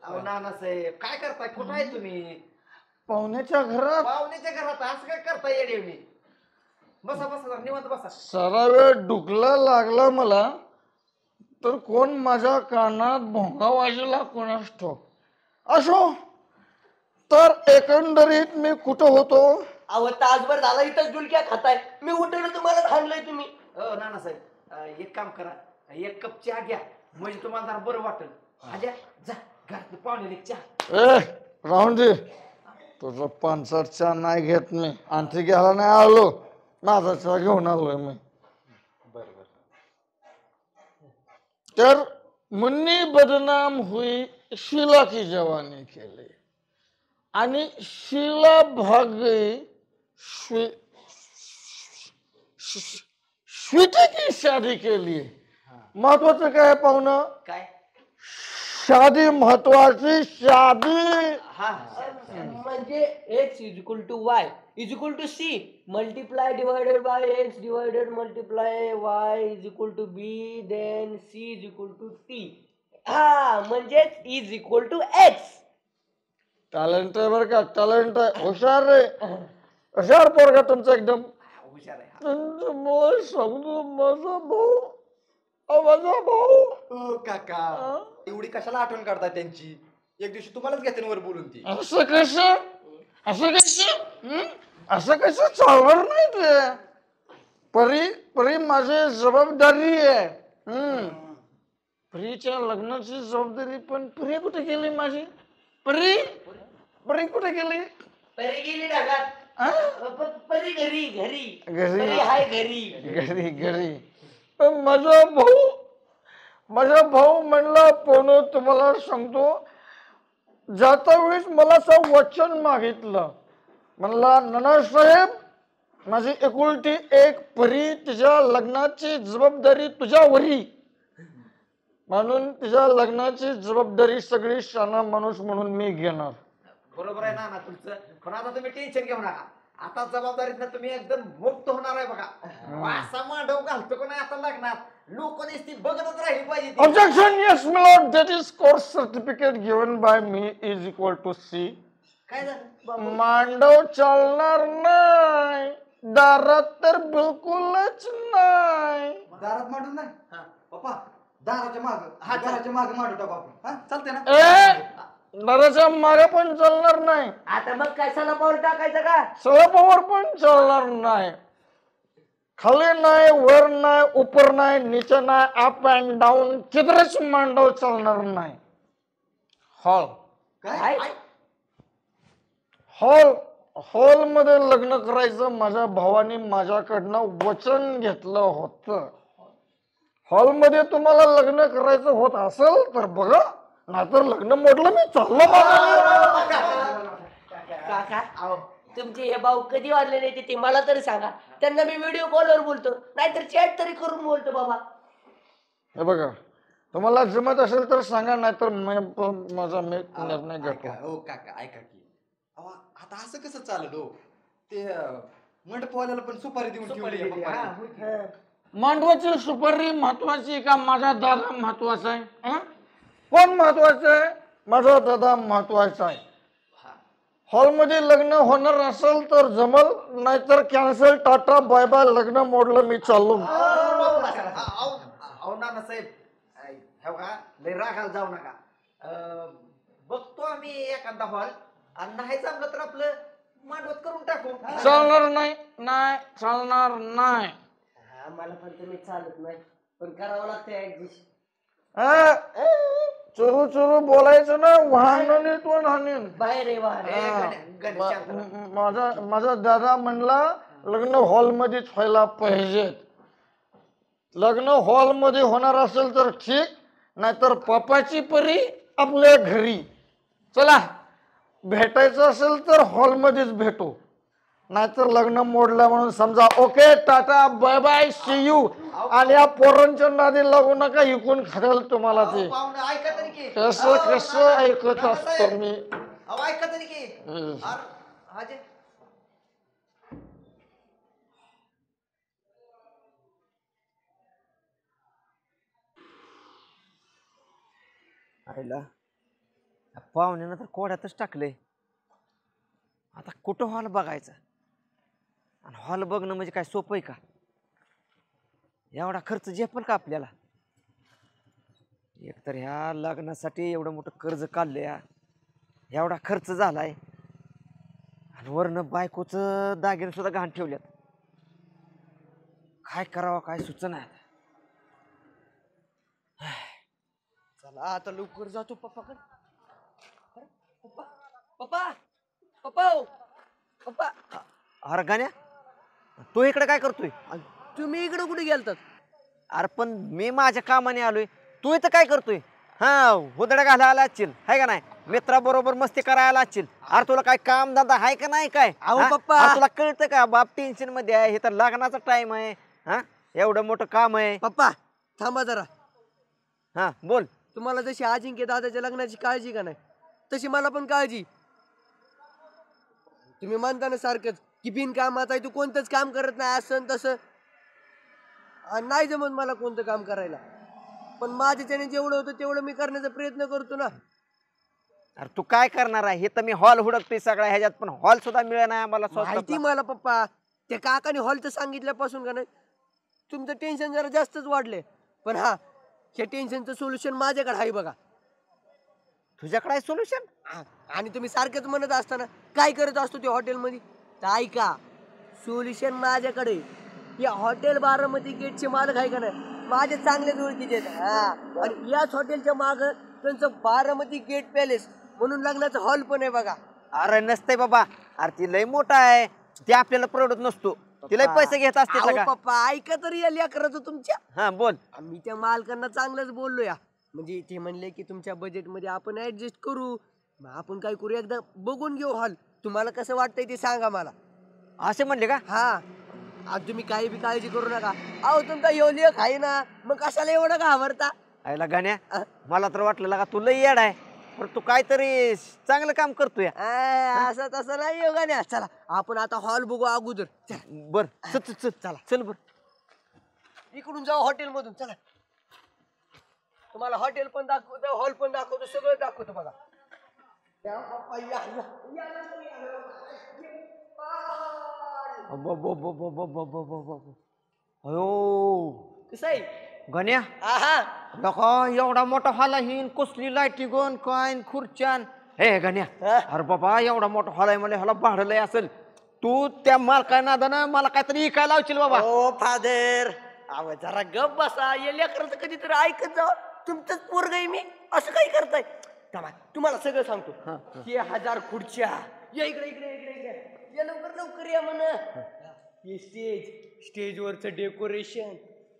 अहो नानासाहेब काय करताय? कुठं आहे तुम्ही? पाहुण्याच्या घरात पाहुण्याच्या घरात असं काय करताय येडे? बसा बसा जरा निवांत बसा. सारा वेळ डुकला लागला मला तर कोण माझ्या कानात भोंगा वाजला कोणास ठाऊक. असो तर एकंदरीत मी कुठं होतो? अहो तासभर झाला इथं डुलक्या खाताय. मी उठवलं तुम्हाला थांबलंय तुम्ही. नानासाहेब एक काम करा, एक कप चहा घ्या म्हणजे तुम्हाला जरा बरं वाटेल. आजा जा घरात पाहुणे चहा. ए राहून दे, तुझं पानसट चहा नाही घेत मी. आणखी घ्यायला नाही आलो, माझा चहा घेऊन आलोय मी. तर मुन्नी बदनाम हुई शीला की जवानी केली आणि शीला भाग गई स्वीटी की शादी केली. महत्वाचं काय पाहुणं? काय शादी महत्वाची. शादी म्हणजे x is equal to y is equal to c multiply divided by x divided multiply y is equal to b then c is equal to t. हा म्हणजे is equal to x. Talent आहे बरं का, टॅलेंट आहे. हुशार रे, हुशार पोरगा तुमचा एकदम. हुशार आहे. मला सांगतो माझा भाऊ, माझा भाऊ. काका एवढी कशाला आठवण काढताय त्यांची? एक दिवशी तुम्हालाच घेते वर बोलून ती. असं कसं, असं कसं, असं कसं चालणार नाही ते. परी परी माझी जबाबदारी आहे. परीच्या लग्नाची जबाबदारी. पण परी कुठे गेली माझी? परी परी कुठे गेली? परी गेली ढगात. परी घरी घरी घरी परी हाय घरी घरी घरी. माझा भाऊ म्हणला पोनो तुम्हाला सांगतो, जाता वेळेस मला असं वचन मागितलं. म्हणला नानासाहेब माझी एकुलती एक परी, तिच्या लग्नाची जबाबदारी तुझ्यावरी. म्हणून तिच्या लग्नाची जबाबदारी सगळी शाना माणूस म्हणून मी घेणार. बरोबर आहे ना तुमचं. पण आता तुम्ही टेन्शन घेऊ नका. आता जबाबदारीतनं तुम्ही एकदम मुक्त होणार आहे बघा. असा मांडव घालतो का नाही आता लग्नात, लोक ती बघतच राहिली पाहिजे. Objection, yes, my lord. That is course certificate given by me is equal to C. काय झालं? मांडव चालणार नाही, दारात तर बिलकुलच नाही. दारात मांडून नाही पप्पा, दाराच्या माग घराच्या माग मांडू टाकू आपण. हा चालते ना? दाराच्या मागे पण चालणार नाही, आता मग कशाला पाऊल टाकायचं का? सळपावर पण चालणार नाही, खाली नाही, वर नाही, उपर नाही, नीचे नाही, अप अँड डाऊन किधरच मांडव चालणार नाही. हॉल काय? हॉल हॉल मध्ये लग्न करायचं माझ्या भावाने माझ्याकडनं वचन घेतलं होतं. हॉल मध्ये तुम्हाला लग्न करायचं होत असेल तर बघा, नाहीतर लग्न मोडलं मी चाललो. काका तुमचे हे भाऊ कधी वाढलेले ते मला तरी सांगा. त्यांना मी व्हिडिओ कॉलवर बोलतो, नाहीतर चॅट तरी करून बोलतो बाबा. हे बघा, तुम्हाला जमत असेल तर सांगा, नाहीतर माझा मी निर्णय घेतो. हो काका ऐका की, आता असं कसं चाललं हो? ते मंडपवाल्याला पण सुपारी देऊन ठेवली. मांडवाची सुपारी महत्वाची का माझा दादा महत्वाचा आहे? कोण महत्वाचं आहे? माझा दादा महत्वाचा आहे. हॉलमध्ये लग्न होणार असेल तर जमल, नाहीतर कॅन्सल, टाटा बाय बाय, लग्न मोडलं मी चाललो. नानासाहेब लय रागाला जाऊ नका. बघतो आम्ही एखादा हॉल, आणि नाही जमलं तर आपलं मांडवत करून टाकू. चालणार नाही, नाही चालणार नाही. मला पण तुम्ही चालत नाही, पण करावं लागतं ऍडजस्ट. चुरू चुरू बोलायचं ना, वाहन तोंड हाणीन. बाहेर आहे बाहेर. माझा दादा म्हणला लग्न हॉल मध्येच व्हायला पाहिजेत. लग्न हॉल मध्ये होणार असेल तर ठीक, नाहीतर पप्पाची परी आपल्या घरी. चला भेटायचं असेल तर हॉलमध्येच भेटू, नाहीतर लग्न मोडलं म्हणून समजा. Okay, tata, bye bye, see you. आणि या पोरांच्या नादी लागू नका, इकून खाल तुम्हाला ते. ऐका तरी की कसं कसं ऐकत असतो मी. ऐका तरी की हाजे आईला पाहुण्यानं तर कोड्यातच टाकलंय. आता कुठं हॉल बघायचा, आणि हॉल बघणं म्हणजे काय सोपं आहे का? एवढा खर्च झेपल का आपल्याला? एकतर ह्या लग्नासाठी एवढं मोठं कर्ज काढलंय, एवढा खर्च झालाय, आणि वरनं बायकोचं दागिने सुद्धा घाण ठेवल्यात. काय करावं काय सुचना. चला आता लवकर जातो पप्पाकडे. पप्पा पप्पा पप्पा हो. पप्पा अरे गाण्या, तू इकडे काय करतोय? तुम्ही इकडे कुठे गेलतात? अरे पण मी माझ्या कामाने आलोय, तू इथं काय करतोय? हा, हुदड्या घालायला आला असशील हाय का नाही, मित्राबरोबर मस्ती करायला असशील. अरे तुला काय काम धंदा आहे का नाही काय? अहो हा? पप्पा. अरे तुला कळतं का बाप टेन्शन मध्ये आहे, हे तर लग्नाचा टाइम आहे. हा, एवढं मोठं काम आहे. पप्पा थांबा जरा. हा बोल. तुम्हाला जशी अजिंक्य दादाच्या लग्नाची काळजी का नाही, तशी मला पण काळजी. तुम्ही म्हणता ना सारखंच की बिनकामाचा आहे, तू कोणतंच काम करत नाही असं तसं. नाही जमत मला कोणतं काम करायला, पण माझ्याच्याने जेवढं होतं तेवढं मी करण्याचा प्रयत्न करतो ना. अरे तू काय करणार आहे? हे तर मी हॉल हुडकतोय सगळ्या ह्याच्यात, पण हॉल सुद्धा मिळेल नाही आम्हाला माहिती स्वस्तातला. मला पप्पा, त्या काकाने हॉलचं सांगितल्यापासून का नाही तुमचं टेन्शन जरा जास्तच वाढले. पण हा, हे टेन्शनचं सोल्युशन माझ्याकडे आहे बघा. तुझ्याकडे सोल्युशन? आणि तुम्ही सारखंच म्हणत असताना काय करत असतो ते हॉटेलमध्ये, तर ऐका, सोल्युशन माझ्याकडे. या हॉटेल बारामती गेटचे मालक आहे का नाही, माझे चांगलेच ओळखीचे आहेत. हा, आणि याच हॉटेलच्या माग त्यांचं बारामती गेट पॅलेस म्हणून लग्नाचं हॉल पण आहे बघा. अरे नसते बाबा, अरे ती लय मोठा आहे, ते आपल्याला परवडत नसतो, तिला पैसे घेत असते अहो का? पप्पा ऐका तरी या लेकराचं तुमच्या. हा बोल. मी त्या मालकांना चांगलंच बोललो या, म्हणजे ते म्हणले की तुमच्या बजेटमध्ये आपण ऍडजस्ट करू. मग आपण काय करू, एकदा बघून घेऊ हॉल. तुम्हाला कसं वाटतंय ते सांगा मला. असे म्हणले का? हा, आज तुम्ही काही बी काळजी करू नका. अहो तुमचा योलियक आहे ना, मग कशाला एवढं घाबरता? आयला गाण्या, मला तर वाटलं का तू लय येड आहे, पण तू काहीतरी चांगलं काम करतोय. असं तसं नाही योगाने. चला आपण आता हॉल बघू अगोदर. बर चल चल चल चला चल बर. इकडून जाऊ हॉटेल मधून. चला तुम्हाला हॉटेल पण दाखवतो, हॉल पण दाखवतो, सगळं दाखवतो बघा. या पप्पा, या, या, या लवकर, या लवकर. अयो कसं आहे गण्या, आहा लका एवढा मोठा हॉल आहे, कसली लाईटी गण काय खुर्च्यान. हे गण्या, अरे बाबा एवढा मोठा हॉल आहे, मला ह्याला भाडं लय असेल. तू त्या मालकांना दादा मला काहीतरी इकायला लावशील बाबा. ओ फादर, अहो जरा गप बसा. या लेकराचं कधीतरी ऐकत जावं. तुमचंच पोरग आहे मी, असं काही करताय? तुम्हाला सगळं सांगतो. हे 1000 खुर्च्या, या इकडे इकडे इकडे इकडे, या लवकर लवकर या म्हण. हे स्टेजवरचं डेकोरेशन,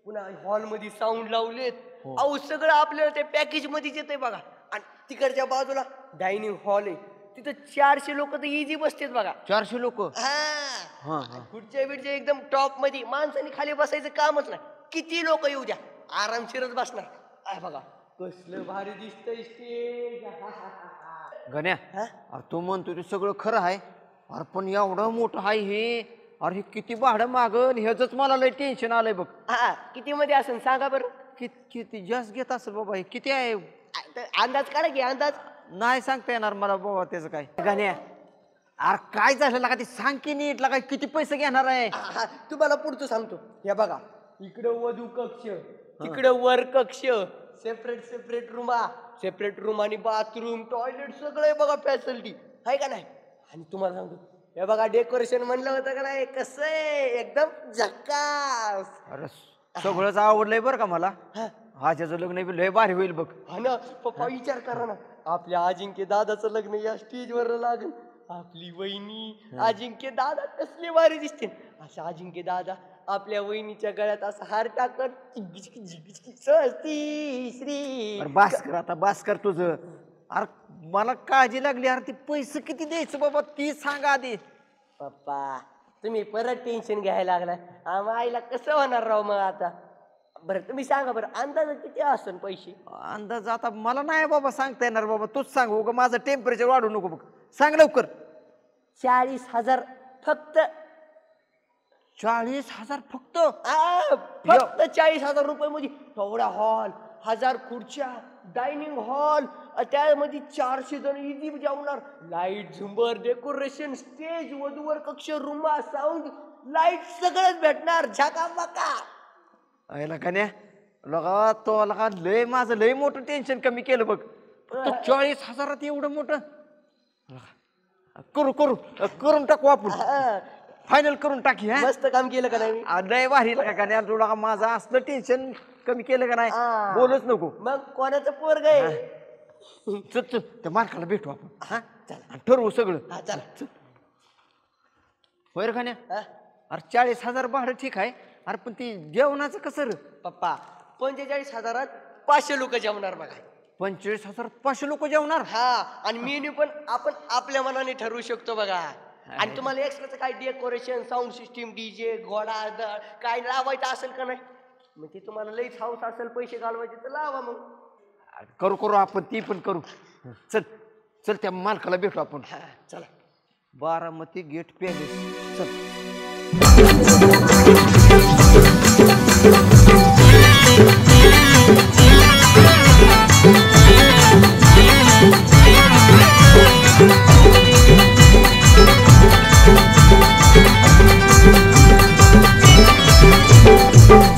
पुन्हा हॉलमध्ये साऊंड लावलेत. अहो सगळं आपल्याला ते पॅकेज मध्येच येतंय बघा. आणि तिकडच्या बाजूला डायनिंग हॉल आहे, तिथं 400 लोक तर इझी बसतेत बघा. 400 लोक? हा, खुर्च्या बिडच्या एकदम टॉप मध्ये. माणसाने खाली बसायचं कामच नाही, किती लोक येऊ द्या आरामशीरच बसणार. आहे बघा कसलं भारी दिसतंय स्टेज. गण्या, अरे तू म्हणतो ते सगळं खरं आहे, अरे पण एवढं मोठं आहे हे, अरे किती भाडं मागल ह्याच मला लय टेन्शन आलंय बघ. हा, किती मध्ये असेल सांगा बरं. किती जास्त घेत असेल बाबा, हे किती आहे? अंदाज काढा की अंदाज. नाही सांगता येणार मला बाबा त्याचं काय. गण्या, अरे काय झालं का ते सांग की नीट, लागा किती पैसे घेणार आहे? तुम्हाला पुढचं सांगतो. हे बघा, इकडं वधू कक्ष, तिकडं वर कक्ष, सेपरेट सेपरेट रूम आणि बाथरूम, टॉयलेट सगळं आहे बघा, फॅसिलिटी आहे का नाही. आणि तुम्हाला सांगतो, हे बघा डेकोरेशन म्हणलं होतं का नाही, कसं आहे एकदम झक्कास. अरे सगळंच आवडलंय बरं का मला. आजचं लग्न बी लय भारी होईल बघ. हा ना पप्पा, विचार करा ना, आपल्या अजिंक्य दादाचं लग्न या स्टेजवर लागेल. आपली वहिनी अजिंक्य दादा कसले भारी दिसते. असं अजिंक्य दादा आपल्या वहिनीच्या गळ्यात असं हार टाकत बास कर आता, बास कर तुझं. अरे मला काळजी लागली. अरे ती पैसे किती द्यायचं बाबा ती सांगा आधी. पप्पा तुम्ही परत टेन्शन घ्यायला लागलाय. आम्हा आईला कसं होणार राव मग आता. बरं तुम्ही सांगा बरं अंदाज किती असेल पैसे. अंदाज आता मला नाही बाबा सांगता येणार बाबा. तूच सांग उगा माझं टेम्परेचर वाढू नको बघ. सांग लवकर. 40,000 फक्त. 40,000 फक्त. फक्त 40,000 रुपये मध्ये तेवढा हॉल, 1000 खुर्च्या, डायनिंग हॉल, त्यामध्ये 400 जण इझी जेवणार. लाईट, झुंबर, डेकोरेशन, स्टेज, वधूवर कक्ष, रुमा, साऊंड, लाईट सगळंच भेटणार. झाका बाका. आयला कन्या लगा तो लगा लय माझं लय मोठं टेन्शन कमी केलं बघ. फक्त 40,000 एवढं मोठं. करू करू करून टाकू आपण. फायनल करून टाकी. मस्त काम केलं का नाही. लय भारी लागा कन्या तुला माझं असलं टेन्शन कमी केलं का नाही बोलच नको. मग कोणाचं पोरग आहे. चल चल त्या मालकाला भेटू आपण. हा चल ठरवू सगळं. चला. होय रे खाण्या. अरे 40,000 भाडं ठीक आहे. अरे पण ती जेवणाचं कसं रे. पप्पा 45,000 500 लोक जेवणार बघा. 45,000 500 लोक जेवणार. हा आणि मेन्यू पण आपण आपल्या मनाने ठरवू शकतो बघा. आणि तुम्हाला एक्स्ट्राचं काय डेकोरेशन, साऊंड सिस्टीम, डीजे, घोडा दळ काय लावायचं असेल का नाही. मग ते तुम्हाला लईच हाऊस असेल पैसे घालवायचे तर लावा. मग करू करू आपण ती पण करू. चल चल त्या मालकाला भेटू आपण. चला. Baramati gate palace. चल.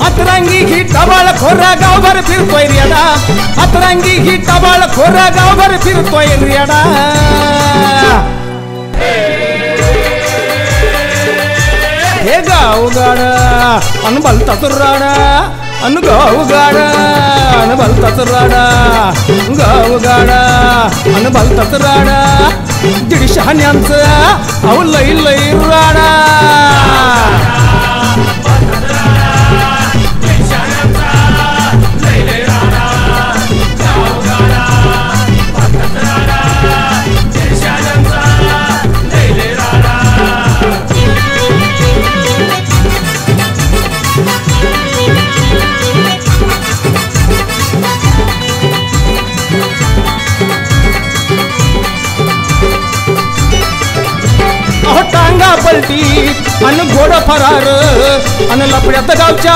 अतरंगी ही टबाळ खोरा गावभर फिरतोय रेडा. अतरंगी ही टबाळ खोरा गावभर फिरतोय रेडा. हे गाव गाड अन भलताच राडा. अन गाव गाड अन भलताच राडा. गाव गाडा अन भलताच राडा. 150 हाण्यांचं अहो लई लई राडा. टांगा पलटी अन घोड फरार अन लपड्यात गावच्या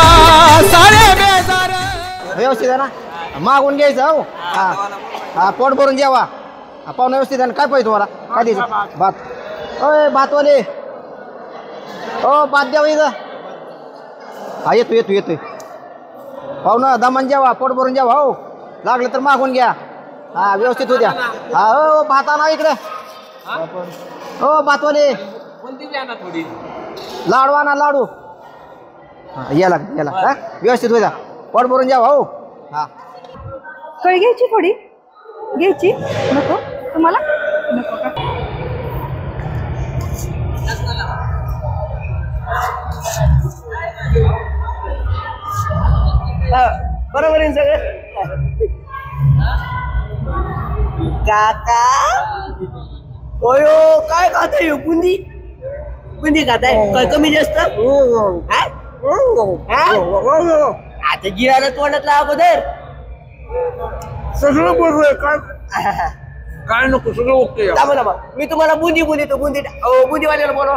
सारे बेजार. व्यवस्थित आहे ना. मागून घ्यायचं. हो हा पोट भरून जेवा. पाहुणा व्यवस्थित आहे ना. काय पाहिजे तुम्हाला काय द्यायचं. भात. ओय भातवाले. हो भात द्यावं इथं. हा येतो येतो येतोय. पाहुणा दमान जेवा पोट भरून जेवा. हो लागलं तर मागून घ्या. हा व्यवस्थित होत्या. हा हो भात आणा इकडे. हो भातवाले लाडू आणा लाडू. याला याला व्यवस्थित होत्या. पोट भरून जेवा. हो हा. कळी घ्यायची थोडी घ्यायची. नको तुम्हाला नको का. बरोबर आहे सगळं. काका ओयो काय खाताय. बुंदी बुंदी खाताय काय कमी जास्त. आता गिराला तोंडातला अगोदर सगळं बरोबर काय काय नको सगळं ओके. मी तुम्हाला बुंदी बोलतो. बुंदी बुंदीवाल्याला बोलव.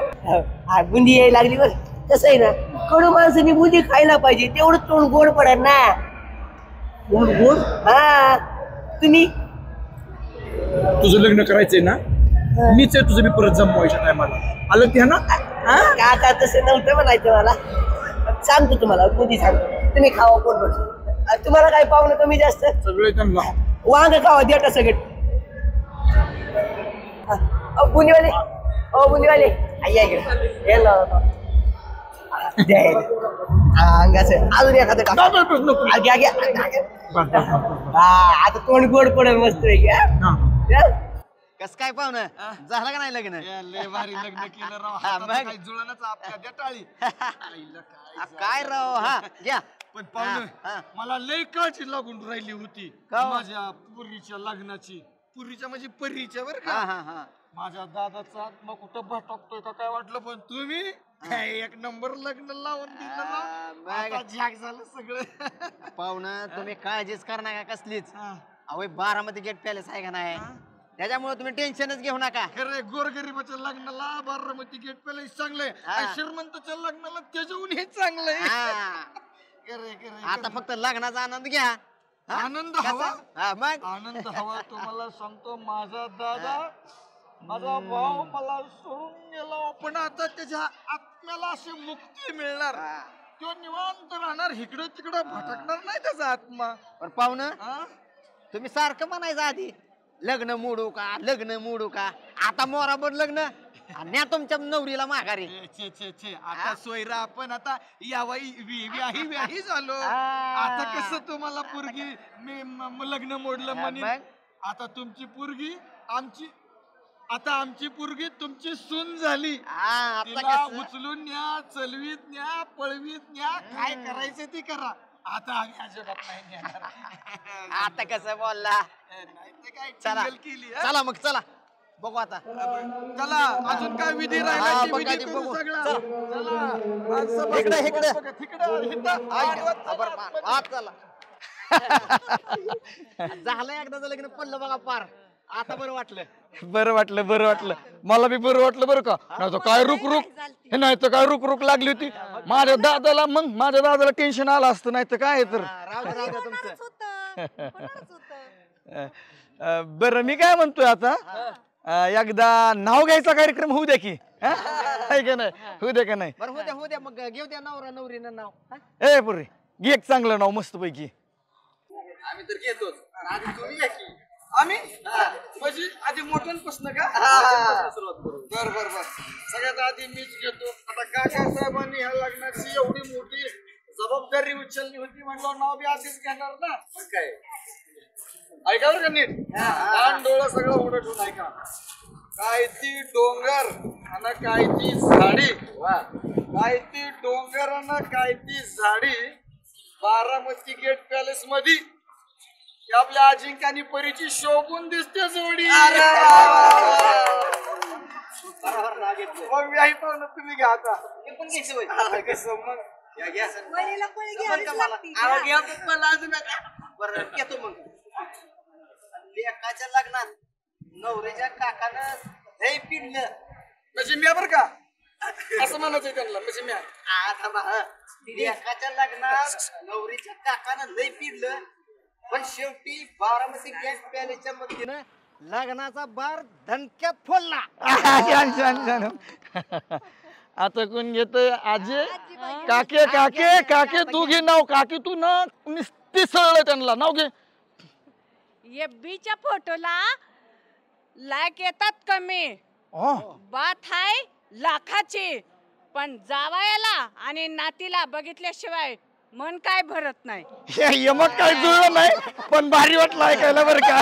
बुंदी यायला लागली बघ. कसं आहे ना कडू माणसांनी बुंदी खायला पाहिजे. तेवढं तोंड गोड पडेल ना. गोड गोड. हा तुम्ही तुझं लग्न करायचंय ना. मीच आहे तुझं मी परत जमवायच्या टायमाला आलं ते ना. काका तसं नव्हतं म्हणायचं मला. सांगतो तुम्हाला बुंदी सांगतो. तुम्ही खावा पोट भरून. तुम्हाला काय पाहुणं कमी जास्त सगळे त्यांना वांग खावा देटा सगळं. बुंदीवाले ओ बुंदीवाले या इकडे यायला अंगाचं अजून एखादं का घ्या घ्या. आता तोंड गोड पडेल मस्त. कस काय पाहुणं झालं का नाही लग्न. लय भारी लग्न केलं राव. जुळणच आपल्या द्या टाळी. काय राव. हा घ्या. पण पाहुणे मला लय काळजी लागून राहिली होती माझ्या पूर्वीच्या लग्नाची. पुरीच्या म्हणजे परीच्या बर हा का हा हा माझ्या दादाचा आत्मा कुठं भटकतोय का काय वाटलं पण तुम्ही काय एक नंबर लग्न लावून दिलं ना. आता जॅक झालं सगळं. पाहुणं तुम्ही काळजीच कर नका कसलीच. हा. अहो बारामती गेट पॅलेस आहे का नाही त्याच्यामुळे तुम्ही टेन्शनच घेऊ नका. खरे गोरगरिबाच्या लग्नाला बारामती गेट पॅलेस चांगलंय आणि श्रीमंताच्या लग्नाला त्याच्याहून हे चांगलंय. खरे खरे आता फक्त लग्नाचा आनंद घ्या. आनंद हवा. हा मग आनंद हवा तुम्हाला सांगतो माझा दादा माझा भाऊ मला सोडून गेला पण आता त्याच्या आत्म्याला अशी मुक्ती मिळणार. तो निवांत राहणार इकडं तिकडं भटकणार नाही त्याचा आत्मा. पण पाहुणं तुम्ही सारखं म्हणायचं आधी लग्न मोडू का लग्न मोडू का. आता मोराबर लग्न आणि न्या तुमच्या नवरीला माघारी. छे छे छे आता सोयरा आपण आता व्याही झालो. आता कसं तुम्हाला पोरगी मी लग्न मोडलं म्हणे. आता तुमची पोरगी आमची आता आमची पोरगी तुमची सून झाली. तिला उचलून न्या चलवीत न्या पळवीत न्या काय करायचं ते करा. आता आम्ही अजिबात नाही नेणार. आता कसं बोलला. चला चला मग चला बघू आता. चला अजून काय विधी राहिला ते विधी करू सगळा. चला इकडे इकडे चला झालं एकदाच लग्न पडलं बघा पार. आता बरं वाटलं. बरं वाटलं मला बी बरं वाटलं बरं का. नाही तर काय रुक नाही तर काय रुक लागली होती माझ्या दादाला. मग माझ्या दादाला टेन्शन आलं असतं नाही तर काय तर. बरं मी काय म्हणतोय आता एकदा नाव घ्यायचा कार्यक्रम होऊ द्या की. का नाही होऊ द्या का नाही. बरं होऊ द्या मग घेऊ द्या नवरा नवरीनं नाव. ए पुरी घे एक चांगलं नाव मस्त पैकी. आम्ही तर घेतोच आधी तुम्ही घ्या की. आम्ही म्हणजे आधी मोठ्यांपासून का. बर बर बर सगळ्यात आधी मीच घेतो. आता काका साहेबांनी ह्या लग्नाची एवढी मोठी जबाबदारी उचलली होती म्हणलं नाव बी आधीच घेणार ना. काय ऐका बरं का नीट. कान डोळं सगळं उघडं ठेवून ऐका. काय ती डोंगर आणि काय ती झाडी. काय ती डोंगर आणि काय ती झाडी बारामती गेट पॅलेस मध्ये आपल्या अजिंक्यानी परीची शोभून दिसते जोडी. मग आई पाहुणं तुम्ही घ्या आता. कसं मग घेतो मग. लेकाच्या लग्नात नवरीच्या काकानं लय पिडलं म्हणजे मी बरं का असं म्हणायचंय त्यांना. म्हणजे मी लेकाच्या लग्नात नवरीच्या काकानं लय पिडलं पण शेवटी बारामती गॅस पॅलेसच्या मधीनं लग्नाचा बार धनक्यात फोडला. आता कोण घेतोय आजी. काके काके काके तू घे नाव. काके तू ना नुसती सळलं त्यांना नाव घे. एफबीच्या फोटोला लाईक येतात कमी बात आहे लाखाची पण जावयाला आणि नातीला बघितल्याशिवाय मन काय भरत नाही. यमक काय जुळलं नाही पण भारी वाटलं ऐकायला बरं का.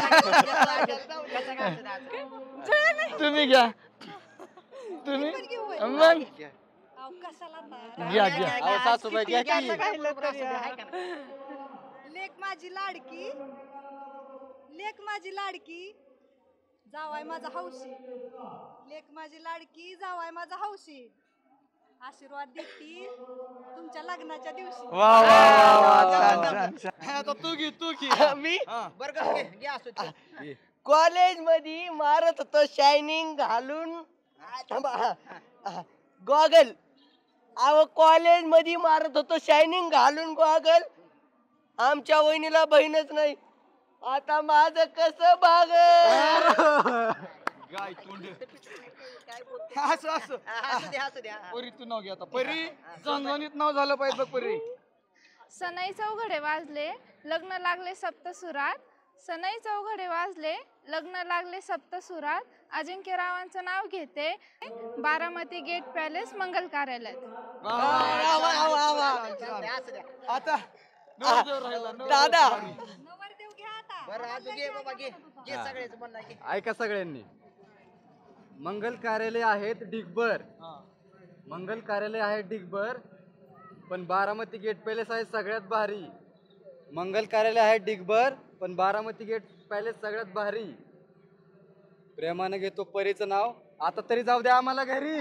तुम्ही घ्या तुम्ही मग घ्या घ्या सासूबाई घ्या की. लेक माझी लाडकी जावाय माझा हौशी. लेक माझी लाडकी जावाय माझा हौशी. आशीर्वाद देतील तुमच्या लग्नाच्या दिवशी. वा वा वा. आता तू घे मी बरं घे असू. कॉलेज मध्ये मारत होतो शायनिंग घालून गॉगल. अहो कॉलेज मध्ये मारत होतो शायनिंग घालून गॉगल. आमच्या वहिनीला बहीणच नाही. आता माझं कसं भाग. गाय तोंड असू द्या. परी तू नाव घे आता. परी झणझणीत नाव झालं पाहिजे परी. सनई चौघडे वाजले लग्न लागले सप्तसुरात. सनई चौघडे वाजले लग्न लागले सप्तसुरात. अजिंक्यरावांचं नाव घेते बारामती गेट पॅलेस मंगल कार्यालयात. आता दादा ऐका सगळ्यांनी. मंगल कार्यालय आहेत डिगभर. मंगल कार्यालय आहे डिगभर पण बारामती गेट पॅलेस आहे सगळ्यात भारी. मंगल कार्यालय आहे डिगभर पण बारामती गेट पॅलेस सगळ्यात भारी. प्रेमानं घेतो परीचं नाव. आता तरी जाऊ द्या आम्हाला घरी.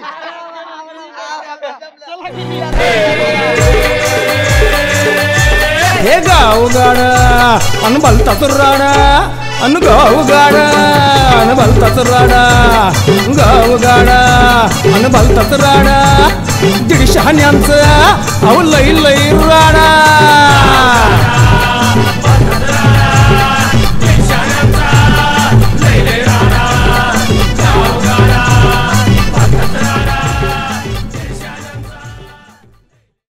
हे गावगाड अन भलताच राडा अन गावगाड अन भलताच राडा गावगाड अन भलताच राडा दीडशे हाण्यांचं अहो लई लई राडा.